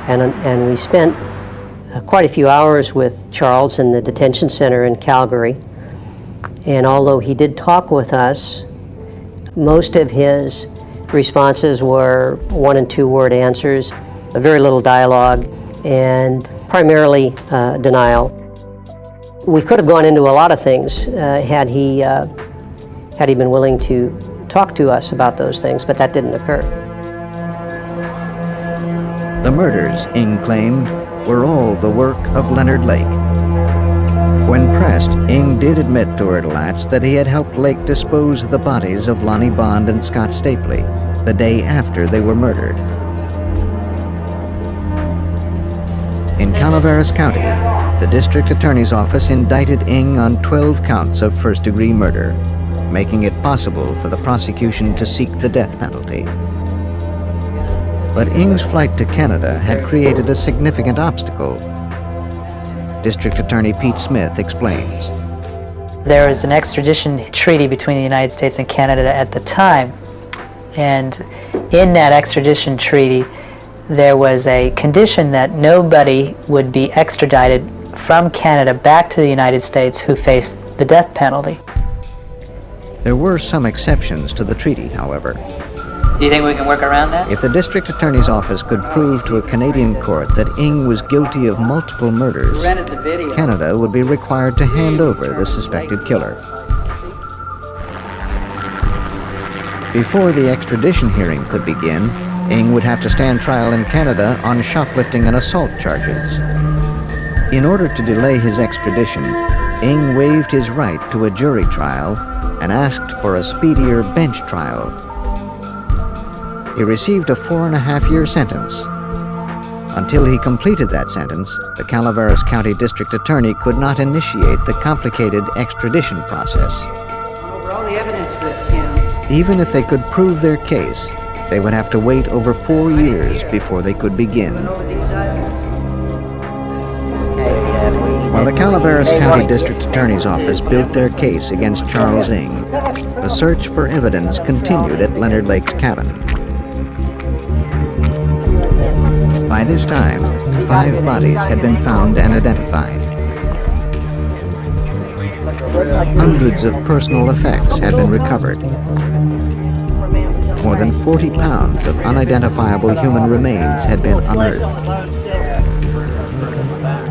And we spent quite a few hours with Charles in the detention center in Calgary. And although he did talk with us, most of his responses were 1- and 2-word answers, very little dialogue, and primarily denial. We could have gone into a lot of things had he been willing to talk to us about those things, but that didn't occur. The murders, Ng claimed, were all the work of Leonard Lake. When pressed, Ng did admit to Erdelatz that he had helped Lake dispose of the bodies of Lonnie Bond and Scott Stapley the day after they were murdered. In Calaveras County, the district attorney's office indicted Ng on 12 counts of first-degree murder, making it possible for the prosecution to seek the death penalty. But Ng's flight to Canada had created a significant obstacle. District Attorney Pete Smith explains. There was an extradition treaty between the United States and Canada at the time, and in that extradition treaty, there was a condition that nobody would be extradited from Canada back to the United States who faced the death penalty. There were some exceptions to the treaty, however. Do you think we can work around that? If the district attorney's office could prove to a Canadian court that Ng was guilty of multiple murders, Canada would be required to hand over the suspected killer. Before the extradition hearing could begin, Ng would have to stand trial in Canada on shoplifting and assault charges. In order to delay his extradition, Ng waived his right to a jury trial and asked for a speedier bench trial. He received a 4.5-year sentence. Until he completed that sentence, the Calaveras County District Attorney could not initiate the complicated extradition process. Over all the evidence with him. Even if they could prove their case, they would have to wait over 4 years before they could begin. While the Calaveras County District Attorney's Office built their case against Charles Ng, the search for evidence continued at Leonard Lake's cabin. By this time, 5 bodies had been found and identified. Hundreds of personal effects had been recovered. More than 40 pounds of unidentifiable human remains had been unearthed.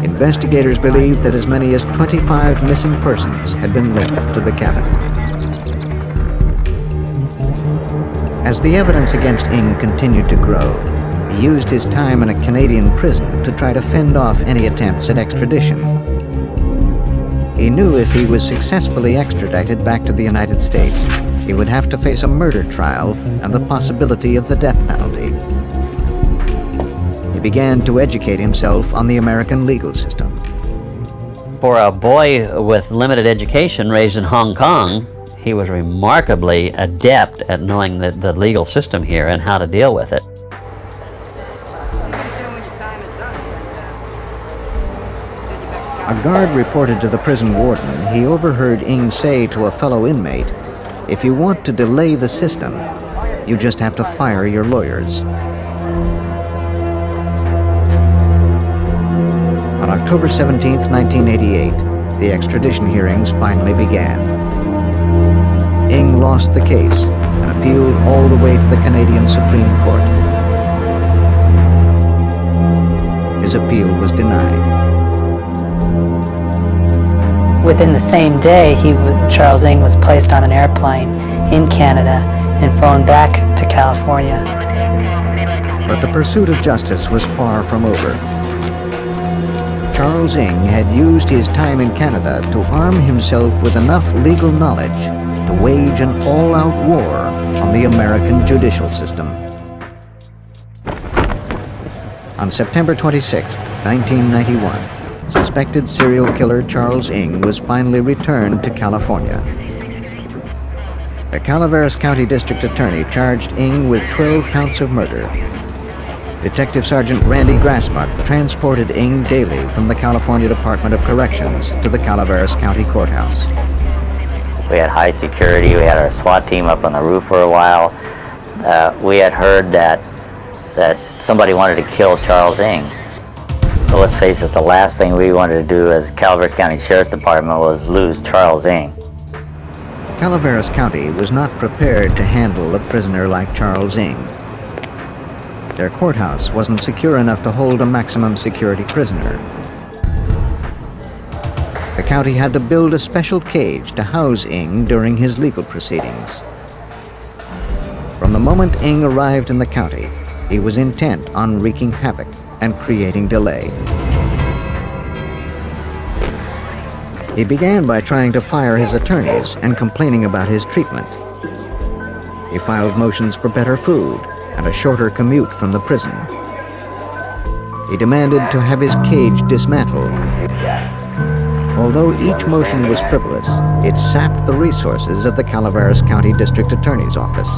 Investigators believed that as many as 25 missing persons had been linked to the cabin. As the evidence against Ng continued to grow, he used his time in a Canadian prison to try to fend off any attempts at extradition. He knew if he was successfully extradited back to the United States, he would have to face a murder trial and the possibility of the death penalty. He began to educate himself on the American legal system. For a boy with limited education raised in Hong Kong, he was remarkably adept at knowing the legal system here and how to deal with it. A guard reported to the prison warden he overheard Ng say to a fellow inmate, "If you want to delay the system, you just have to fire your lawyers." On October 17, 1988, the extradition hearings finally began. Ng lost the case and appealed all the way to the Canadian Supreme Court. His appeal was denied. Within the same day, Charles Ng was placed on an airplane in Canada and flown back to California. But the pursuit of justice was far from over. Charles Ng had used his time in Canada to arm himself with enough legal knowledge to wage an all-out war on the American judicial system. On September 26, 1991, suspected serial killer Charles Ng was finally returned to California. The Calaveras County District Attorney charged Ng with 12 counts of murder. Detective Sergeant Randy Grassmuck transported Ng daily from the California Department of Corrections to the Calaveras County Courthouse. We had high security. We had our SWAT team up on the roof for a while. We had heard that somebody wanted to kill Charles Ng. But let's face it, the last thing we wanted to do as Calaveras County Sheriff's Department was lose Charles Ng. Calaveras County was not prepared to handle a prisoner like Charles Ng. Their courthouse wasn't secure enough to hold a maximum security prisoner. The county had to build a special cage to house Ng during his legal proceedings. From the moment Ng arrived in the county, he was intent on wreaking havoc and creating delay. He began by trying to fire his attorneys and complaining about his treatment. He filed motions for better food and a shorter commute from the prison. He demanded to have his cage dismantled. Although each motion was frivolous, it sapped the resources of the Calaveras County District Attorney's Office.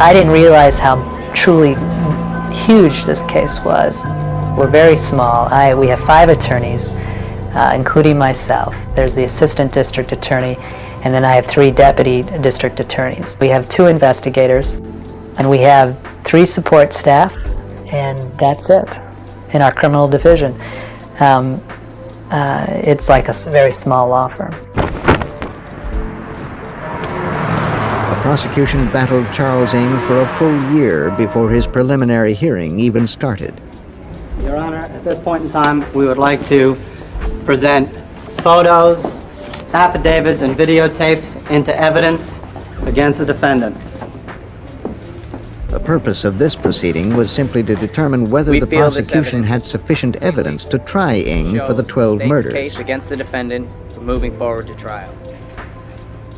I didn't realize how truly huge this case was. We're very small. We have 5 attorneys, including myself. There's the assistant district attorney, and then I have 3 deputy district attorneys. We have 2 investigators, and we have 3 support staff, and that's it in our criminal division. It's like a very small law firm. The prosecution battled Charles Ng for a full year before his preliminary hearing even started. Your Honor, at this point in time, we would like to present photos, affidavits, and videotapes into evidence against the defendant. The purpose of this proceeding was simply to determine whether the prosecution had sufficient evidence to try Ng for the 12 murders. Case against the defendant moving forward to trial.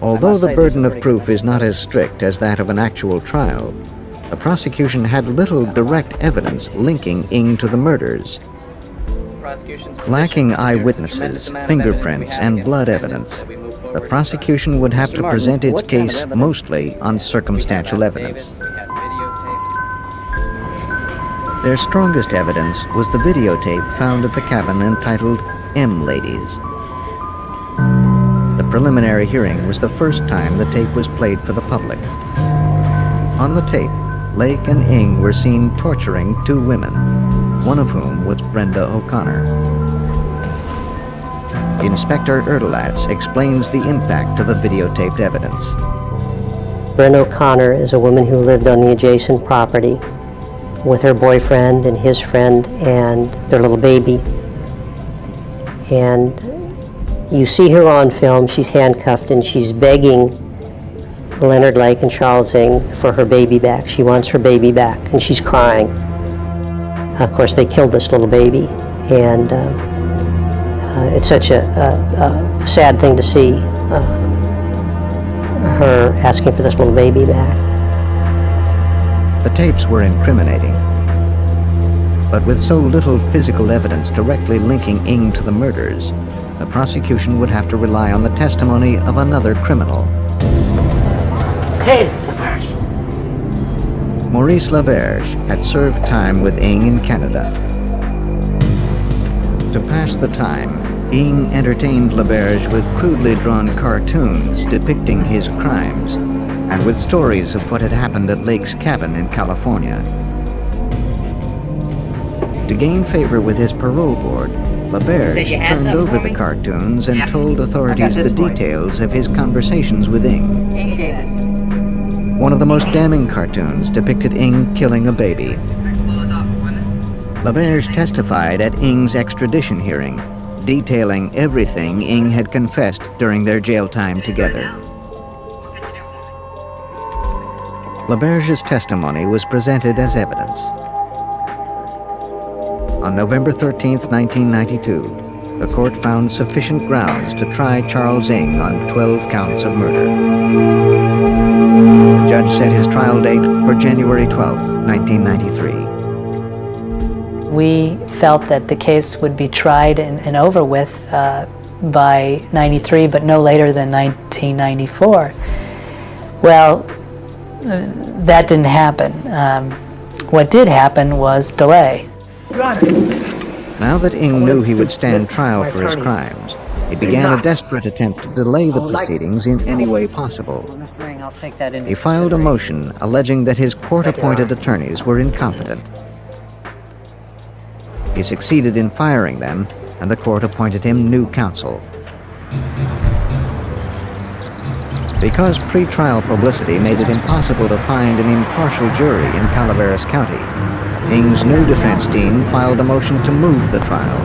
Although the burden of proof is not as strict as that of an actual trial, the prosecution had little direct evidence linking Ng to the murders. Lacking eyewitnesses, fingerprints, and blood evidence, the prosecution would have to present its case mostly on circumstantial evidence. Their strongest evidence was the videotape found at the cabin entitled M Ladies. The preliminary hearing was the first time the tape was played for the public. On the tape, Lake and Ng were seen torturing two women, one of whom was Brenda O'Connor. Inspector Erdelatz explains the impact of the videotaped evidence. Brenda O'Connor is a woman who lived on the adjacent property with her boyfriend and his friend and their little baby. And you see her on film, she's handcuffed and she's begging Leonard Lake and Charles Ng for her baby back. She wants her baby back and she's crying. Of course, they killed this little baby, and it's such a sad thing to see, her asking for this little baby back. The tapes were incriminating, but with so little physical evidence directly linking Ng to the murders, the prosecution would have to rely on the testimony of another criminal. Hey, Maurice Laberge had served time with Ng in Canada. To pass the time, Ng entertained Laberge with crudely drawn cartoons depicting his crimes and with stories of what had happened at Lake's cabin in California. To gain favor with his parole board, Laberge turned over the cartoons and told authorities the details of his conversations with Ng. One of the most damning cartoons depicted Ng killing a baby. Laberge testified at Ng's extradition hearing, detailing everything Ng had confessed during their jail time together. Laberge's testimony was presented as evidence. On November 13, 1992, the court found sufficient grounds to try Charles Ng on 12 counts of murder. The judge set his trial date for January 12, 1993. We felt that the case would be tried and over with by 93, but no later than 1994. Well, that didn't happen. What did happen was delay. Now that Ng knew he would stand trial for his crimes, he began a desperate attempt to delay the proceedings in any way possible. He filed a motion alleging that his court-appointed attorneys were incompetent. He succeeded in firing them, and the court appointed him new counsel. Because pre-trial publicity made it impossible to find an impartial jury in Calaveras County, Ng's new defense team filed a motion to move the trial.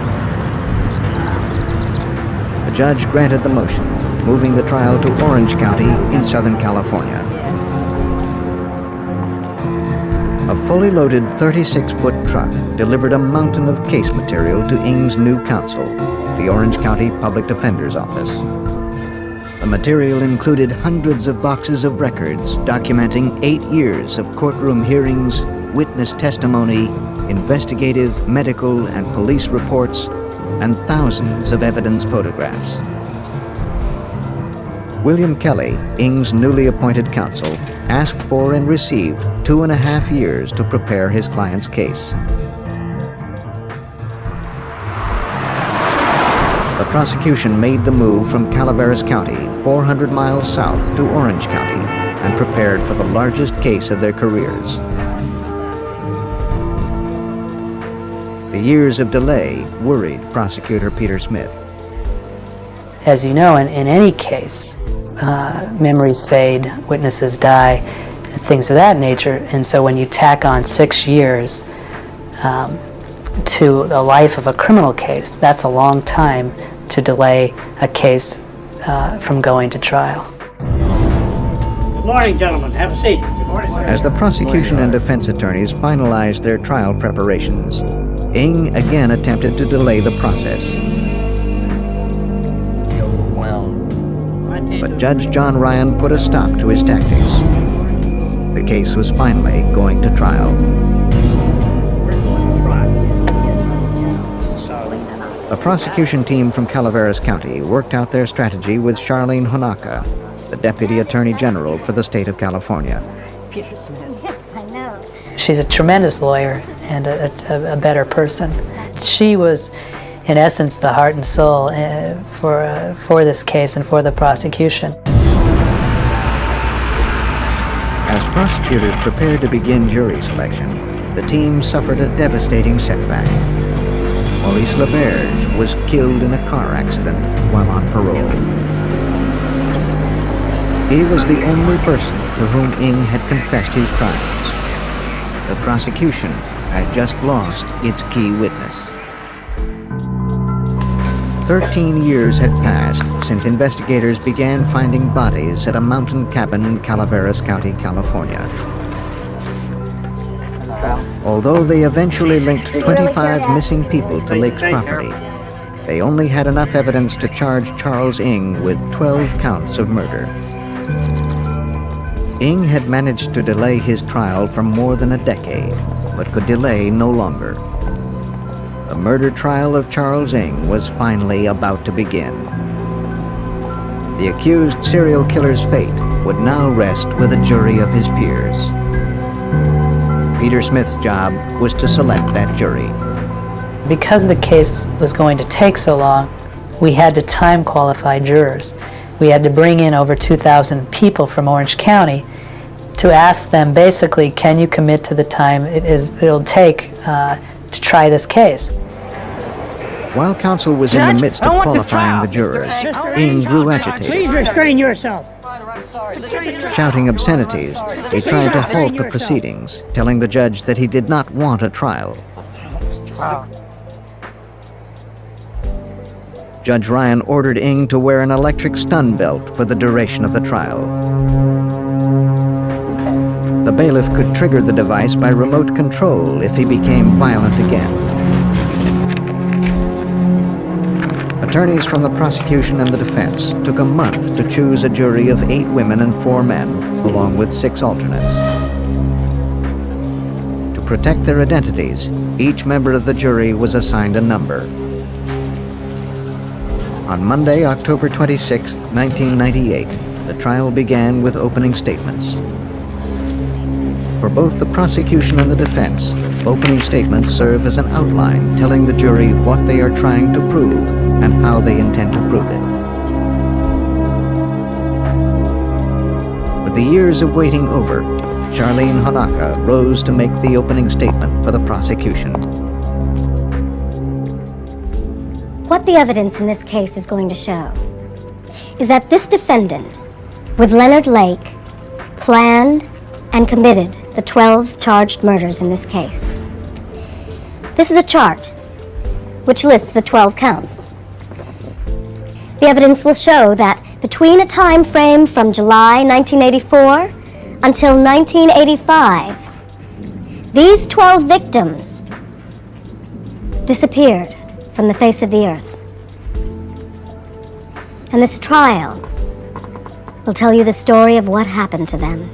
The judge granted the motion, moving the trial to Orange County in Southern California. A fully loaded 36-foot truck delivered a mountain of case material to Ng's new counsel, the Orange County Public Defender's Office. The material included hundreds of boxes of records documenting 8 years of courtroom hearings, witness testimony, investigative, medical, and police reports, and thousands of evidence photographs. William Kelly, Ng's newly appointed counsel, asked for and received 2.5 years to prepare his client's case. The prosecution made the move from Calaveras County, 400 miles south, to Orange County, and prepared for the largest case of their careers. The years of delay worried prosecutor Peter Smith. As you know, in any case, memories fade, witnesses die, things of that nature, and so when you tack on 6 years to the life of a criminal case, that's a long time to delay a case from going to trial. Good morning, gentlemen. Have a seat. Good morning, sir. As the prosecution and defense attorneys finalized their trial preparations, Ng again attempted to delay the process. But Judge John Ryan put a stop to his tactics. The case was finally going to trial. A prosecution team from Calaveras County worked out their strategy with Charlene Honaka, the Deputy Attorney General for the state of California. Yes, I know. She's a tremendous lawyer and a better person. She was, in essence, the heart and soul for this case and for the prosecution. As prosecutors prepared to begin jury selection, the team suffered a devastating setback. Maurice LaBerge was killed in a car accident while on parole. He was the only person to whom Ng had confessed his crimes. The prosecution had just lost its key witness. 13 years had passed since investigators began finding bodies at a mountain cabin in Calaveras County, California. Although they eventually linked 25 missing people to Lake's property, they only had enough evidence to charge Charles Ng with 12 counts of murder. Ng had managed to delay his trial for more than a decade, but could delay no longer. The murder trial of Charles Ng was finally about to begin. The accused serial killer's fate would now rest with a jury of his peers. Peter Smith's job was to select that jury. Because the case was going to take so long, we had to time qualify jurors. We had to bring in over 2,000 people from Orange County to ask them basically, can you commit to the time it'll take to try this case? While counsel was in the midst of qualifying the jurors, Ng grew agitated. Please restrain yourself. Shouting obscenities, he tried to halt the proceedings, telling the judge that he did not want a trial. Judge Ryan ordered Ng to wear an electric stun belt for the duration of the trial. The bailiff could trigger the device by remote control if he became violent again. Attorneys from the prosecution and the defense took a month to choose a jury of 8 women and 4 men, along with 6 alternates. To protect their identities, each member of the jury was assigned a number. On Monday, October 26, 1998, the trial began with opening statements. For both the prosecution and the defense, opening statements serve as an outline telling the jury what they are trying to prove and how they intend to prove it. With the years of waiting over, Charlene Honaka rose to make the opening statement for the prosecution. What the evidence in this case is going to show is that this defendant, with Leonard Lake, planned and committed the 12 charged murders in this case. This is a chart which lists the 12 counts. The evidence will show that between a time frame from July 1984 until 1985, these 12 victims disappeared from the face of the earth. And this trial will tell you the story of what happened to them.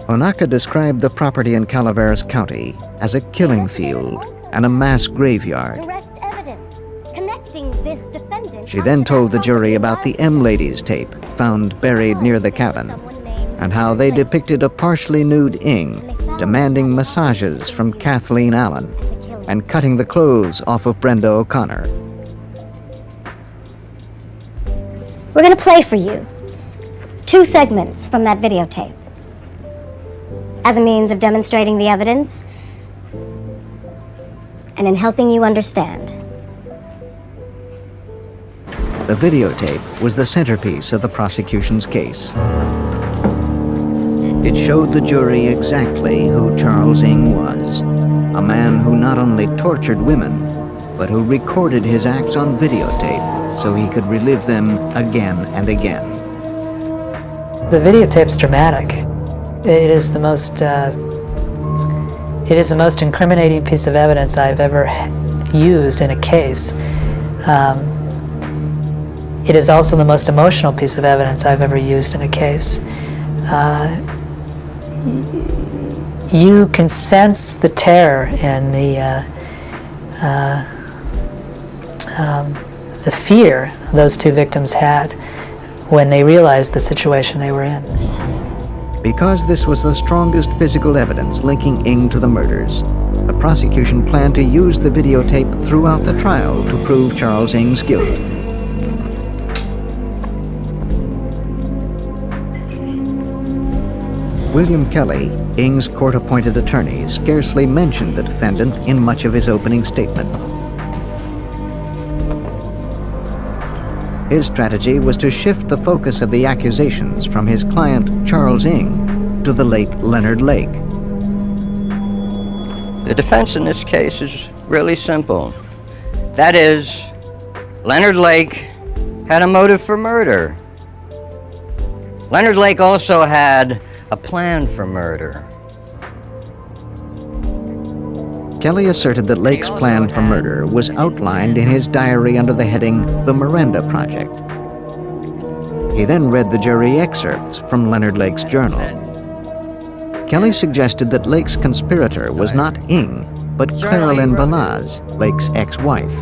Honaka described the property in Calaveras County as a killing field and a mass graveyard. Direct evidence connecting this defendant. She then told the jury about the M Ladies tape found buried near the cabin and how they depicted a partially nude Ng demanding massages from Kathleen Allen and cutting the clothes off of Brenda O'Connor. We're going to play for you 2 segments from that videotape as a means of demonstrating the evidence and in helping you understand. The videotape was the centerpiece of the prosecution's case. It showed the jury exactly who Charles Ng was, a man who not only tortured women, but who recorded his acts on videotape so he could relive them again and again. The videotape's dramatic. It is the most incriminating piece of evidence I've ever used in a case. It is also the most emotional piece of evidence I've ever used in a case. You can sense the terror and the fear those two victims had when they realized the situation they were in. Because this was the strongest physical evidence linking Ng to the murders, the prosecution planned to use the videotape throughout the trial to prove Charles Ng's guilt. William Kelly, Ng's court-appointed attorney, scarcely mentioned the defendant in much of his opening statement. His strategy was to shift the focus of the accusations from his client, Charles Ng, to the late Leonard Lake. The defense in this case is really simple. That is, Leonard Lake had a motive for murder. Leonard Lake also had a plan for murder. Kelly asserted that Lake's plan for murder was outlined in his diary under the heading The Miranda Project. He then read the jury excerpts from Leonard Lake's journal. Kelly suggested that Lake's conspirator was not Ng, but Clarelyn Balaz, Lake's ex-wife.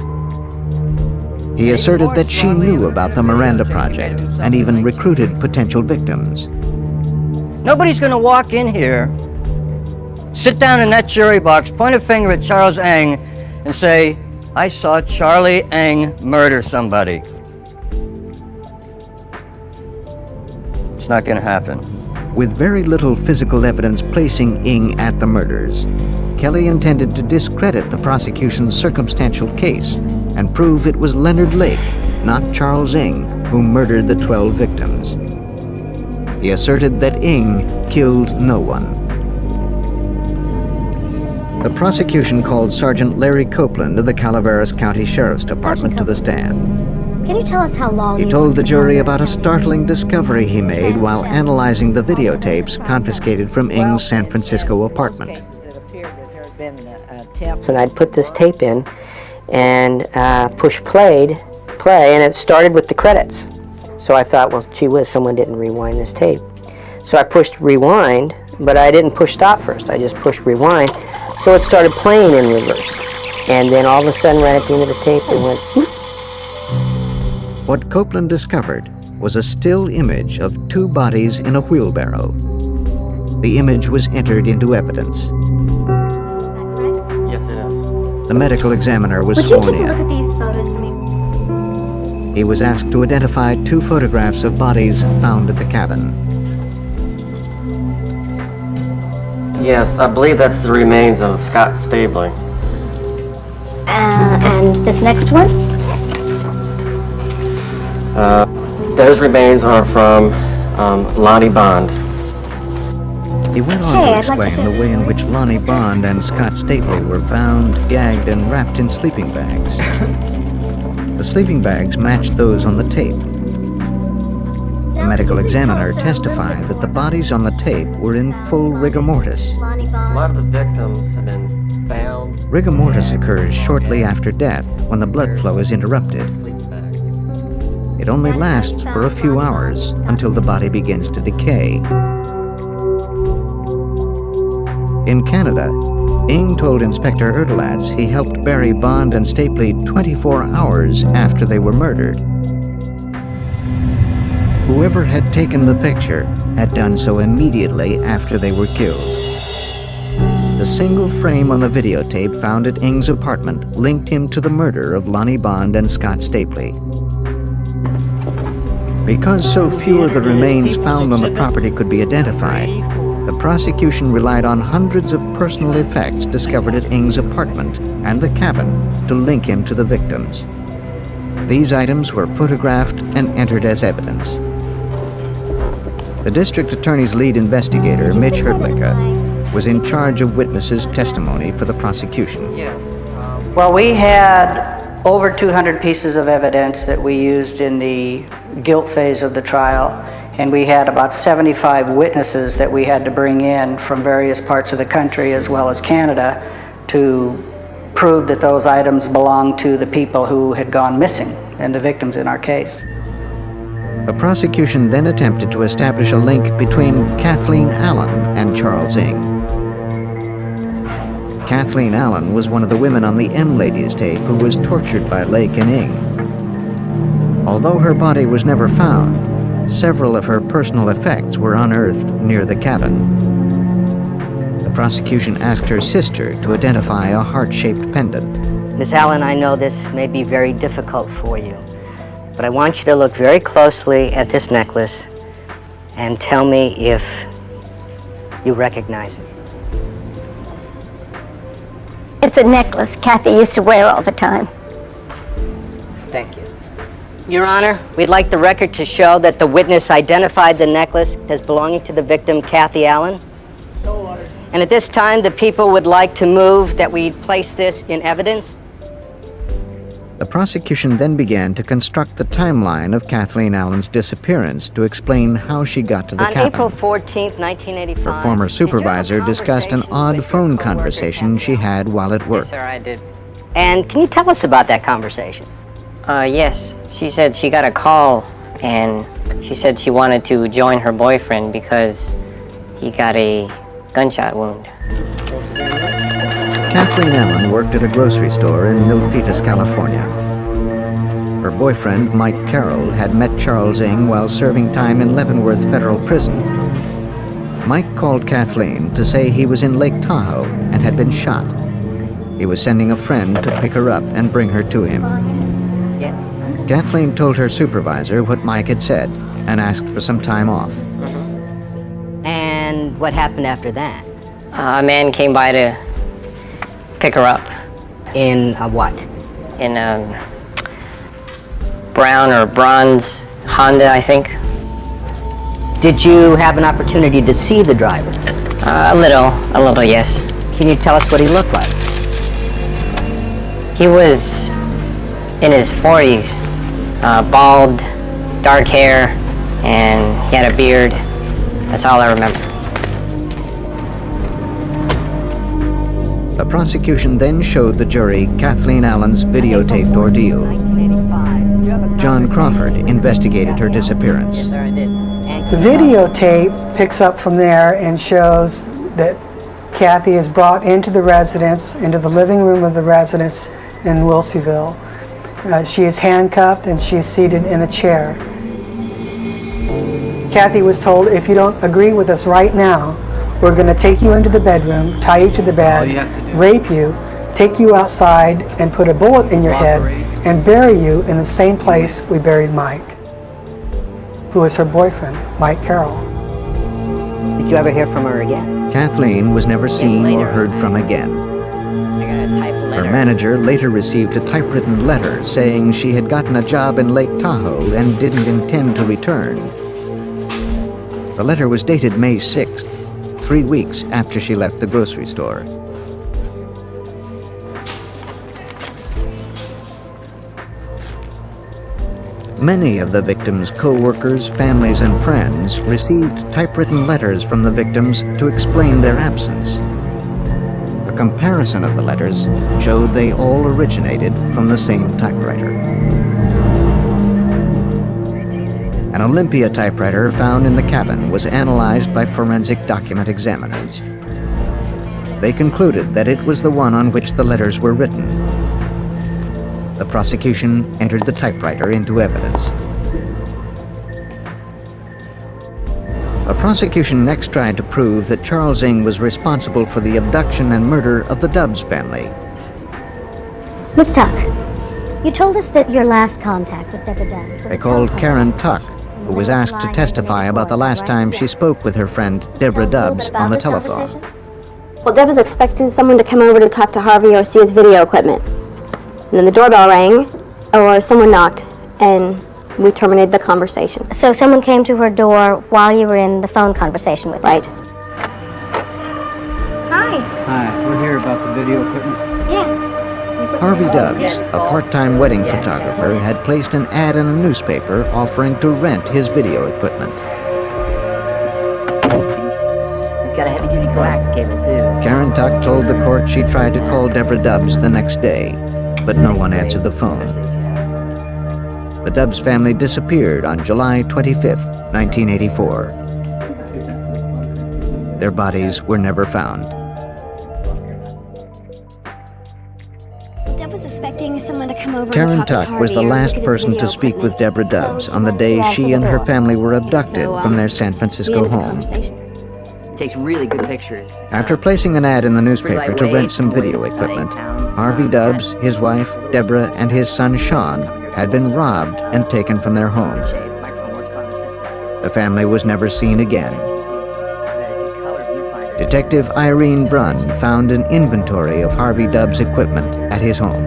He asserted that she knew about the Miranda Project and even recruited potential victims. Nobody's gonna walk in here, sit down in that jury box, point a finger at Charles Ng, and say, I saw Charlie Ng murder somebody. It's not gonna happen. With very little physical evidence placing Ng at the murders, Kelly intended to discredit the prosecution's circumstantial case and prove it was Leonard Lake, not Charles Ng, who murdered the 12 victims. He asserted that Ng killed no one. The prosecution called Sergeant Larry Copeland of the Calaveras County Sheriff's Department to the stand. Can you tell us how long He told the jury about a startling discovery he made while analyzing the videotapes confiscated from Ng's San Francisco apartment. And I'd put this tape in and push play, and it started with the credits. So I thought, well, gee whiz, someone didn't rewind this tape. So I pushed rewind, but I didn't push stop first. I just pushed rewind. So it started playing in reverse. And then all of a sudden, right at the end of the tape, it went whoop. What Copeland discovered was a still image of two bodies in a wheelbarrow. The image was entered into evidence. Yes, it is. The medical examiner was Would you sworn take a look in. at these photos for me? He was asked to identify two photographs of bodies found at the cabin. Yes, I believe that's the remains of Scott Stabling. And this next one? Those remains are from Lonnie Bond. He went on to explain the way in which Lonnie Bond and Scott Stately were bound, gagged, and wrapped in sleeping bags. The sleeping bags matched those on the tape. The medical examiner testified that the bodies on the tape were in full rigor mortis. A lot of the victims have been bound. Rigor mortis occurs shortly after death when the blood flow is interrupted. It only lasts for a few hours until the body begins to decay. In Canada, Ng told Inspector Erdelatz he helped bury Bond and Stapley 24 hours after they were murdered. Whoever had taken the picture had done so immediately after they were killed. The single frame on the videotape found at Ng's apartment linked him to the murder of Lonnie Bond and Scott Stapley. Because so few of the remains found on the property could be identified, the prosecution relied on hundreds of personal effects discovered at Ng's apartment and the cabin to link him to the victims. These items were photographed and entered as evidence. The district attorney's lead investigator, Mitch Hrdlicka, was in charge of witnesses' testimony for the prosecution. Well, we had over 200 pieces of evidence that we used in the guilt phase of the trial, and we had about 75 witnesses that we had to bring in from various parts of the country as well as Canada to prove that those items belonged to the people who had gone missing and the victims in our case. The prosecution then attempted to establish a link between Kathleen Allen and Charles Ng. Kathleen Allen was one of the women on the M Ladies tape who was tortured by Lake and Ng. Although her body was never found, several of her personal effects were unearthed near the cabin. The prosecution asked her sister to identify a heart-shaped pendant. Miss Allen, I know this may be very difficult for you, but I want you to look very closely at this necklace and tell me if you recognize it. It's a necklace Kathy used to wear all the time. Thank you. Your Honor, we'd like the record to show that the witness identified the necklace as belonging to the victim, Kathy Allen. And at this time, the people would like to move that we place this in evidence. The prosecution then began to construct the timeline of Kathleen Allen's disappearance to explain how she got to the On cabin. April 14th, 1985... Her former supervisor discussed an odd phone conversation she had while at work. Yes, sir, I did. And can you tell us about that conversation? Yes. She said she got a call, and she said she wanted to join her boyfriend because he got a gunshot wound. Kathleen Allen worked at a grocery store in Milpitas, California. Her boyfriend, Mike Carroll, had met Charles Ng while serving time in Leavenworth Federal Prison. Mike called Kathleen to say he was in Lake Tahoe and had been shot. He was sending a friend to pick her up and bring her to him. Kathleen told her supervisor what Mike had said and asked for some time off. And what happened after that? A man came by to pick her up. In a what? In a brown or bronze Honda, I think. Did you have an opportunity to see the driver? A little, yes. Can you tell us what he looked like? He was in his 40s, bald, dark hair, and he had a beard. That's all I remember. The prosecution then showed the jury Kathleen Allen's videotaped ordeal. John Crawford investigated her disappearance. The videotape picks up from there and shows that Kathy is brought into the residence, into the living room of the residence in Wilseyville. She is handcuffed and she is seated in a chair. Kathy was told, if you don't agree with us right now, we're going to take you into the bedroom, tie you to the bed, rape you, take you outside and put a bullet in your head and bury you in the same place we buried Mike, who was her boyfriend, Mike Carroll. Did you ever hear from her again? Kathleen was never seen or heard from again. Her manager later received a typewritten letter saying she had gotten a job in Lake Tahoe and didn't intend to return. The letter was dated May 6th, 3 weeks after she left the grocery store. Many of the victims' co-workers, families, and friends received typewritten letters from the victims to explain their absence. A comparison of the letters showed they all originated from the same typewriter. An Olympia typewriter found in the cabin was analyzed by forensic document examiners. They concluded that it was the one on which the letters were written. The prosecution entered the typewriter into evidence. The prosecution next tried to prove that Charles Ng was responsible for the abduction and murder of the Dubs family. Miss Tuck, you told us that your last contact with Deborah Dubs was They called Karen Tuck, who was asked to testify about the last time she spoke with her friend Deborah Dubs on the telephone. Well, Deb was expecting someone to come over to talk to Harvey or see his video equipment. And then the doorbell rang, or someone knocked, and we terminated the conversation. So someone came to her door while you were in the phone conversation with her? Right. Hi. Hi, we're here about the video equipment. Yeah. Harvey Dubs, a part-time wedding photographer, had placed an ad in a newspaper offering to rent his video equipment. He's got a heavy-duty coax cable, too. Karen Tuck told the court she tried to call Deborah Dubs the next day, but no one answered the phone. The Dubs family disappeared on July 25, 1984. Their bodies were never found. Deb was expecting someone to come over and Karen talk to Tuck Harvey was the or look last at his person to video speak with equipment. Deborah Dubs So on the she day walked she and out her the family were door. abducted So, from their San the Francisco end of the home. conversation. Takes really good pictures. After placing an ad in the newspaper to lightweight, rent some video weighs equipment, 8 pounds. Harvey Dubs, his wife, Deborah, and his son Sean had been robbed and taken from their home. The family was never seen again. Detective Irene Brunn found an inventory of Harvey Dubs' equipment at his home.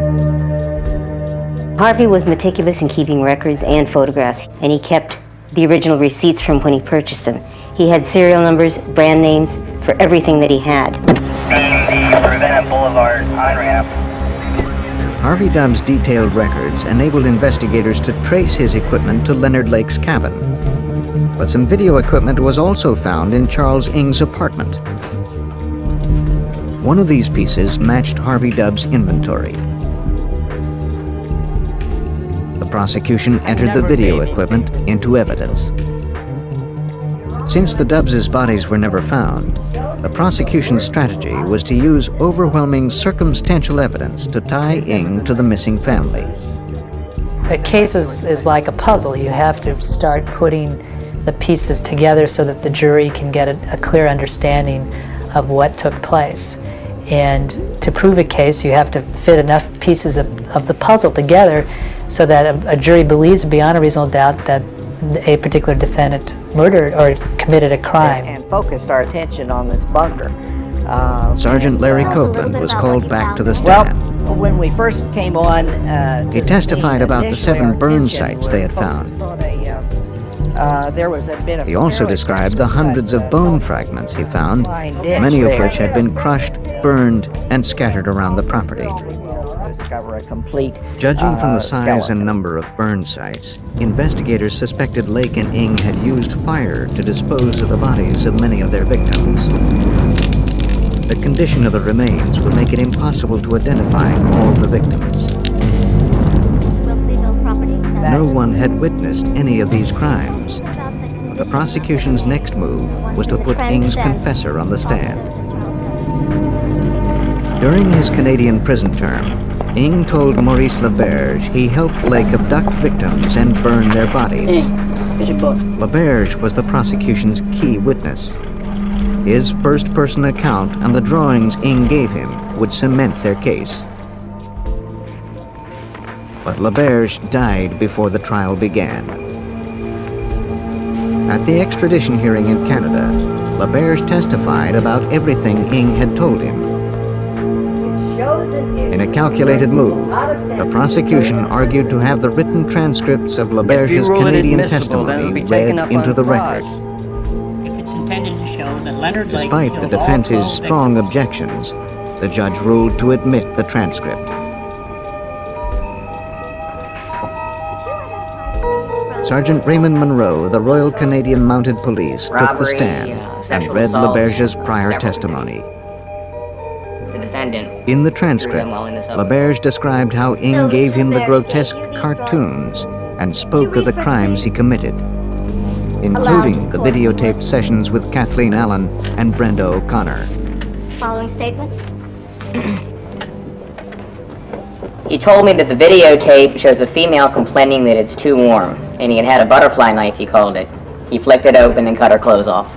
Harvey was meticulous in keeping records and photographs, and he kept the original receipts from when he purchased them. He had serial numbers, brand names for everything that he had. The Boulevard on-ramp. Harvey Dubs' detailed records enabled investigators to trace his equipment to Leonard Lake's cabin. But some video equipment was also found in Charles Ng's apartment. One of these pieces matched Harvey Dubs' inventory. The prosecution entered the video equipment into evidence. Since the Dubs' bodies were never found, the prosecution's strategy was to use overwhelming circumstantial evidence to tie Ng to the missing family. A case is like a puzzle. You have to start putting the pieces together so that the jury can get a clear understanding of what took place. And to prove a case, you have to fit enough pieces of the puzzle together so that a jury believes beyond a reasonable doubt that a particular defendant murdered or committed a crime. And focused our attention on this bunker. Sergeant Larry Copeland was called back to the stand. Well, when we first came on, He testified about the 7 burn sites they had found. There was a bit of He also described the hundreds of bone fragments he found, many of which had been crushed, burned, and scattered around the property. discover a complete Judging from the size skeleton. and number of burn sites, investigators suspected Lake and Ng had used fire to dispose of the bodies of many of their victims. The condition of the remains would make it impossible to identify all the victims. No one had witnessed any of these crimes. But the prosecution's next move was to put Ng's confessor on the stand. During his Canadian prison term, Ng told Maurice LaBerge he helped Lake abduct victims and burn their bodies. LaBerge was the prosecution's key witness. His first-person account and the drawings Ng gave him would cement their case. But LaBerge died before the trial began. At the extradition hearing in Canada, LaBerge testified about everything Ng had told him. In a calculated move, the prosecution argued to have the written transcripts of LaBerge's Canadian testimony read into the record. If it's intended to show that Leonard Lake Despite the killed all defense's 12 strong objections, the judge ruled to admit the transcript. Sergeant Raymond Monroe, the Royal Canadian Mounted Police, took the Robbery, stand and sexual read assault, LaBerge's prior several testimony. The defendant. In the transcript, LaBerge described how Ng gave him the grotesque cartoons and spoke of the crimes he committed, including the videotaped sessions with Kathleen Allen and Brenda O'Connor. Following statement. He told me that the videotape shows a female complaining that it's too warm, and he had a butterfly knife, he called it. He flicked it open and cut her clothes off.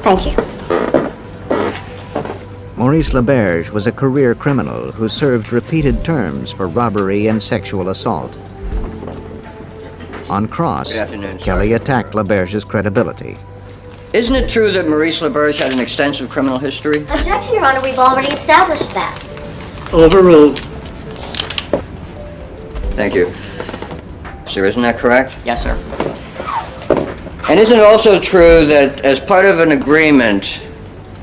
Thank you. Maurice LaBerge was a career criminal who served repeated terms for robbery and sexual assault. On cross, Good afternoon, Kelly attacked LaBerge's credibility. Isn't it true that Maurice LaBerge had an extensive criminal history? Objection, Your Honor. We've already established that. Overruled. Thank you. Sir, isn't that correct? Yes, sir. And isn't it also true that as part of an agreement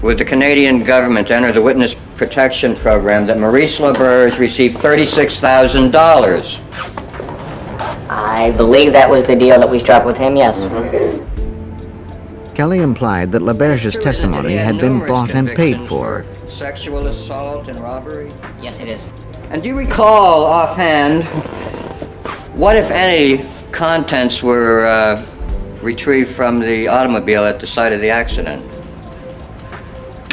with the Canadian government to enter the Witness Protection Program that Maurice LaBerge received $36,000? I believe that was the deal that we struck with him, yes. Kelly implied that LaBerge's testimony had been bought and paid for. Sexual assault and robbery? Yes, it is. And do you recall offhand What, if any, contents were retrieved from the automobile at the site of the accident?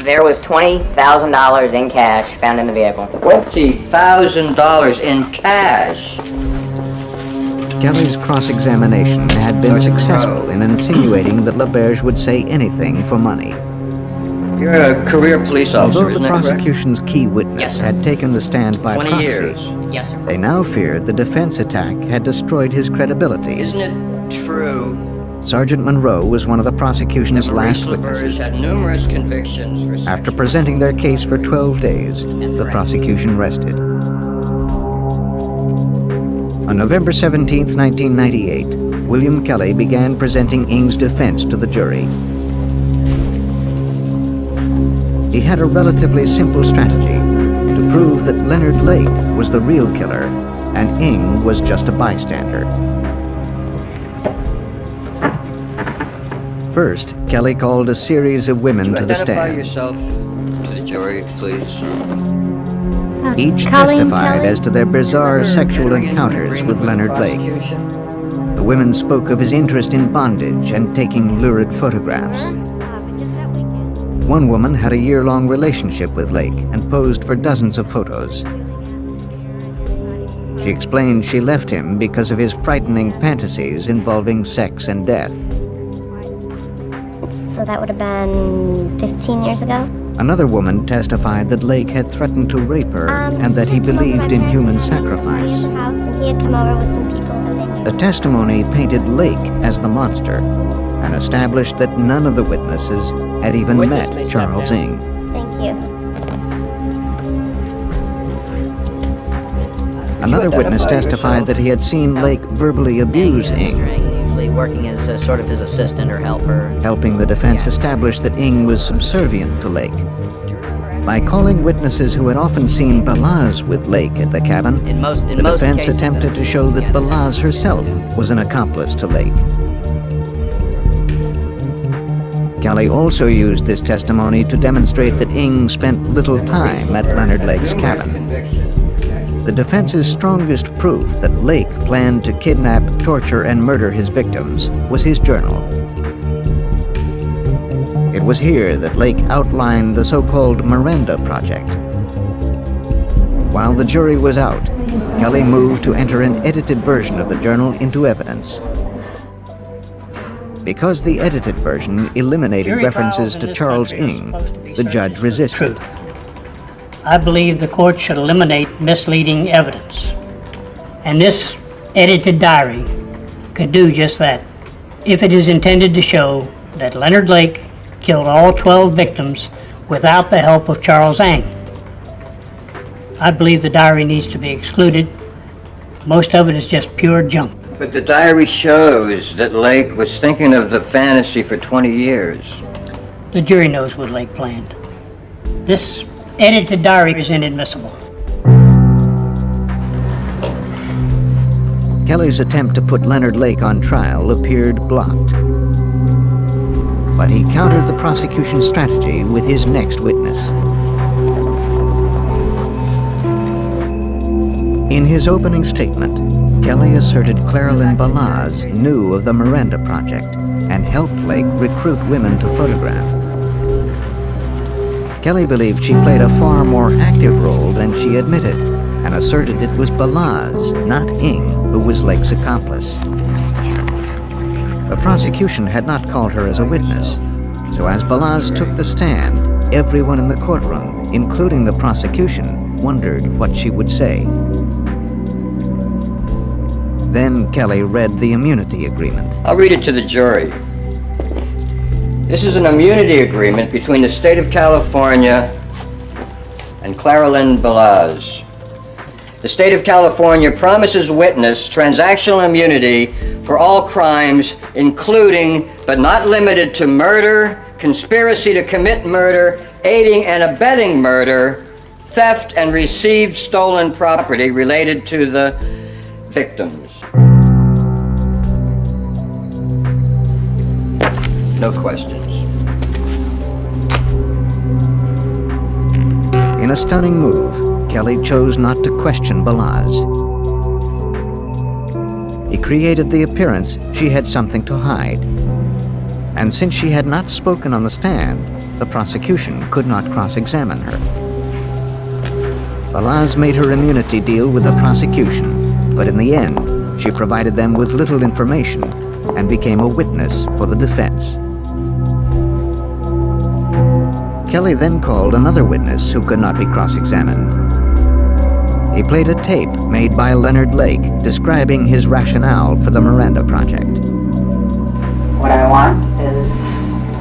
There was $20,000 in cash found in the vehicle. $20,000 in cash? Kelly's cross-examination had been successful in insinuating that LaBerge would say anything for money. You're a career police officer, Although the isn't that correct? prosecution's key witness had taken the stand by 20 proxy, years. Yes, sir. they now feared the defense attack had destroyed his credibility. Isn't it true Sergeant Monroe was one of the prosecution's that last Maurice witnesses. LaBerge had numerous convictions for After presenting their case for 12 days, the prosecution rested. On November 17, 1998, William Kelly began presenting Ng's defense to the jury. He had a relatively simple strategy to prove that Leonard Lake was the real killer and Ng was just a bystander. First, Kelly called a series of women to the Identify stand. yourself to the jury, please. Each Colleen testified Kelly? as to their bizarre sexual encounters with Leonard Lake. The women spoke of his interest in bondage and taking lurid photographs. One woman had a year-long relationship with Lake and posed for dozens of photos. She explained she left him because of his frightening fantasies involving sex and death. So that would have been 15 years ago? Another woman testified that Lake had threatened to rape her and that he believed in human sacrifice. House, and he had come over with some people that they knew. The testimony painted Lake as the monster and established that none of the witnesses had even met Charles Ng. Thank you. Another witness testified that he had seen Lake verbally abuse Ng, Usually working as sort of his assistant or helper. helping the defense establish that Ng was subservient to Lake. By calling witnesses who had often seen Balaz with Lake at the cabin, the defense attempted to show that Balaz herself was an accomplice to Lake. Kelly also used this testimony to demonstrate that Ng spent little time at Leonard Lake's cabin. The defense's strongest proof that Lake planned to kidnap, torture, and murder his victims was his journal. It was here that Lake outlined the so-called Miranda Project. While the jury was out, Kelly moved to enter an edited version of the journal into evidence. Because the edited version eliminated references to Charles Ng, the judge resisted. I believe the court should eliminate misleading evidence. And this edited diary could do just that, if it is intended to show that Leonard Lake killed all 12 victims without the help of Charles Ng. I believe the diary needs to be excluded. Most of it is just pure junk. But the diary shows that Lake was thinking of the fantasy for 20 years. The jury knows what Lake planned. This edited diary is inadmissible. Kelly's attempt to put Leonard Lake on trial appeared blocked. But he countered the prosecution's strategy with his next witness. In his opening statement, Kelly asserted Claralyn Balaz knew of the Miranda Project and helped Lake recruit women to photograph. Kelly believed she played a far more active role than she admitted, and asserted it was Balaz, not Ng, who was Lake's accomplice. The prosecution had not called her as a witness, so as Balaz took the stand, everyone in the courtroom, including the prosecution, wondered what she would say. Then Kelly read the immunity agreement. I'll read it to the jury. This is an immunity agreement between the state of California and Claralyn Balaz. The state of California promises witness transactional immunity for all crimes, including but not limited to murder, conspiracy to commit murder, aiding and abetting murder, theft, and received stolen property related to the victims. No questions. In a stunning move, Kelly chose not to question Balaz. He created the appearance she had something to hide. And since she had not spoken on the stand, the prosecution could not cross-examine her. Balaz made her immunity deal with the prosecution, but in the end, she provided them with little information and became a witness for the defense. Kelly then called another witness who could not be cross-examined. He played a tape made by Leonard Lake describing his rationale for the Miranda Project. What I want is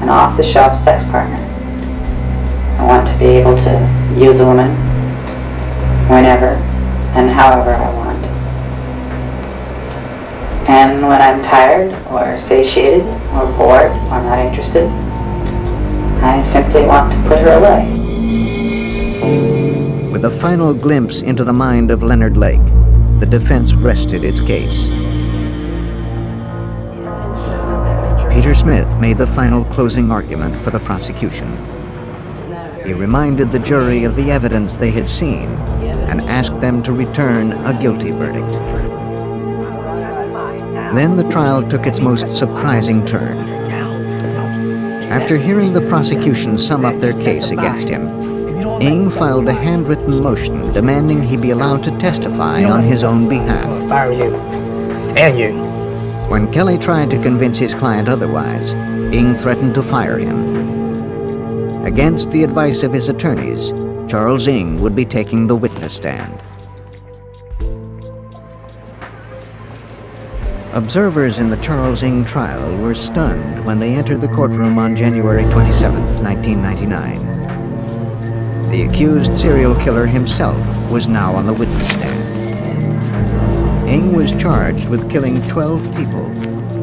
an off-the-shelf sex partner. I want to be able to use a woman whenever and however I want. And when I'm tired or satiated or bored or not interested, I simply want to put her away. With a final glimpse into the mind of Leonard Lake, the defense rested its case. Peter Smith made the final closing argument for the prosecution. He reminded the jury of the evidence they had seen and asked them to return a guilty verdict. Then the trial took its most surprising turn. After hearing the prosecution sum up their case against him, Ng filed a handwritten motion demanding he be allowed to testify on his own behalf. Fire you. And you. When Kelly tried to convince his client otherwise, Ng threatened to fire him. Against the advice of his attorneys, Charles Ng would be taking the witness stand. Observers in the Charles Ng trial were stunned when they entered the courtroom on January 27, 1999. The accused serial killer himself was now on the witness stand. Ng was charged with killing 12 people,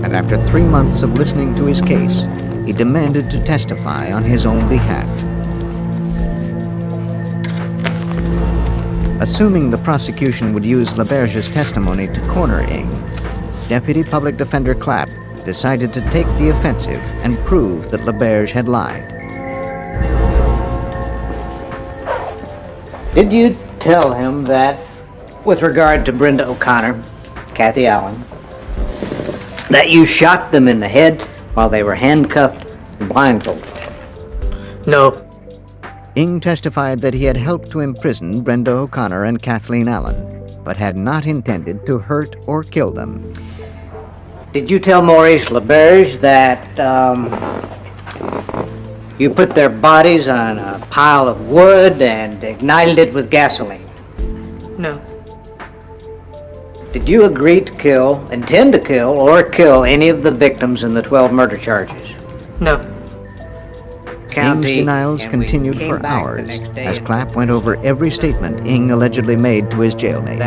and after 3 months of listening to his case, he demanded to testify on his own behalf. Assuming the prosecution would use LaBerge's testimony to corner Ng, Deputy Public Defender Clapp decided to take the offensive and prove that LaBerge had lied. Did you tell him that, with regard to Brenda O'Connor, Kathy Allen, that you shot them in the head while they were handcuffed and blindfolded? No. Ng testified that he had helped to imprison Brenda O'Connor and Kathleen Allen, but had not intended to hurt or kill them. Did you tell Maurice LaBerge that you put their bodies on a pile of wood and ignited it with gasoline? No. Did you agree to kill, intend to kill, or kill any of the victims in the 12 murder charges? No. Ng's denials continued for hours as Clapp went over every statement Ng allegedly made to his jailmate.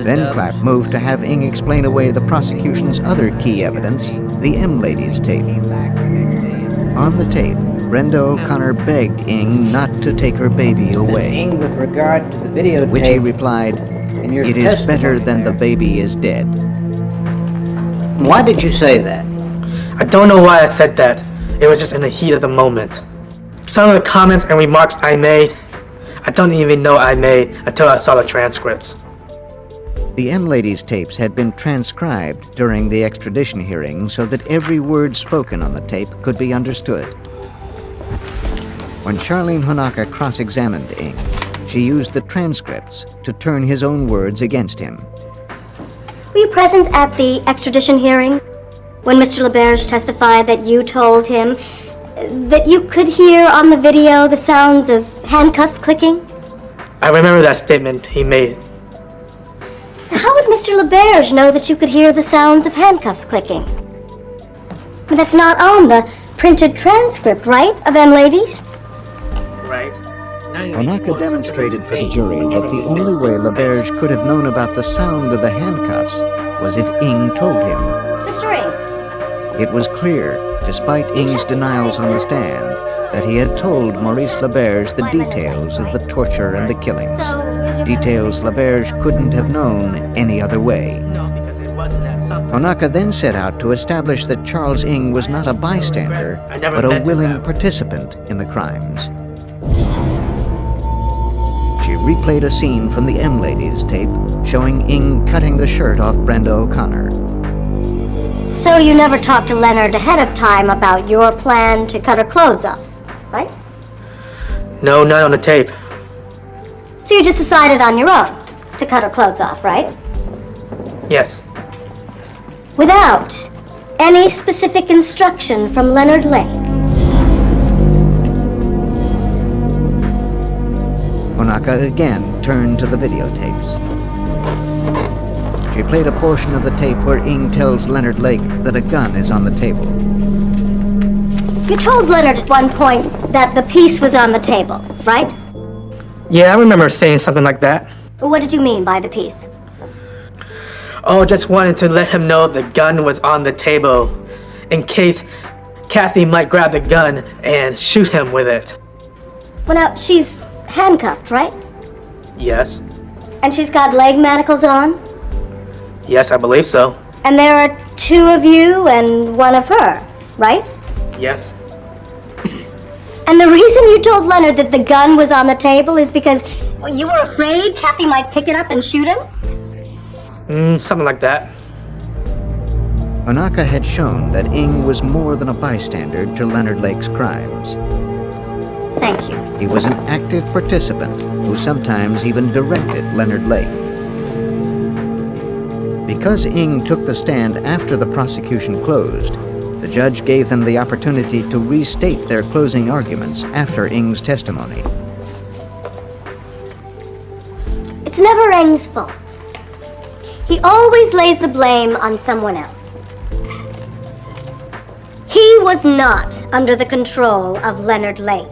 Then Clapp moved to have Ng explain away the prosecution's other key evidence, the M Ladies tape. On the tape, Brenda O'Connor begged Ng not to take her baby away. Ng, with regard to the videotape, To which he replied, "It is better than the baby is dead." Why did you say that? I don't know why I said that. It was just in the heat of the moment. Some of the comments and remarks I made, I don't even know I made until I saw the transcripts. The M Ladies tapes had been transcribed during the extradition hearing so that every word spoken on the tape could be understood. When Charlene Honaka cross-examined Ng, she used the transcripts to turn his own words against him. Were you present at the extradition hearing when Mr. LaBerge testified that you told him that you could hear on the video the sounds of handcuffs clicking? I remember that statement he made. How would Mr. LaBerge know that you could hear the sounds of handcuffs clicking? That's not on the printed transcript, right, of M Ladies? Right. Honaka demonstrated for the jury that the only way LaBerge could have known about the sound of the handcuffs was if Ng told him. Mr. Ng. It was clear, despite Ng's denials on the stand, that he had told Maurice LaBerge the details of the torture and the killings. Details LaBerge couldn't have known any other way. Honaka then set out to establish that Charles Ng was not a bystander, but a willing participant in the crimes. She replayed a scene from the M Ladies tape showing Ing cutting the shirt off Brenda O'Connor. So you never talked to Leonard ahead of time about your plan to cut her clothes off, right? No, not on the tape. So you just decided on your own to cut her clothes off, right? Yes. Without any specific instruction from Leonard Lake. Onaka again turned to the videotapes. She played a portion of the tape where Ing tells Leonard Lake that a gun is on the table. You told Leonard at one point that the piece was on the table, right? Yeah, I remember saying something like that. What did you mean by the piece? Oh, just wanted to let him know the gun was on the table in case Kathy might grab the gun and shoot him with it. Well, now, she's handcuffed, right? Yes. And she's got leg manacles on? Yes, I believe so. And there are two of you and one of her, right? Yes. And the reason you told Leonard that the gun was on the table is because you were afraid Kathy might pick it up and shoot him? Something like that. Onaka had shown that Ing was more than a bystander to Leonard Lake's crimes. Thank you. He was an active participant who sometimes even directed Leonard Lake. Because Ing took the stand after the prosecution closed, the judge gave them the opportunity to restate their closing arguments after Ing's testimony. It's never Ing's fault. He always lays the blame on someone else. He was not under the control of Leonard Lake.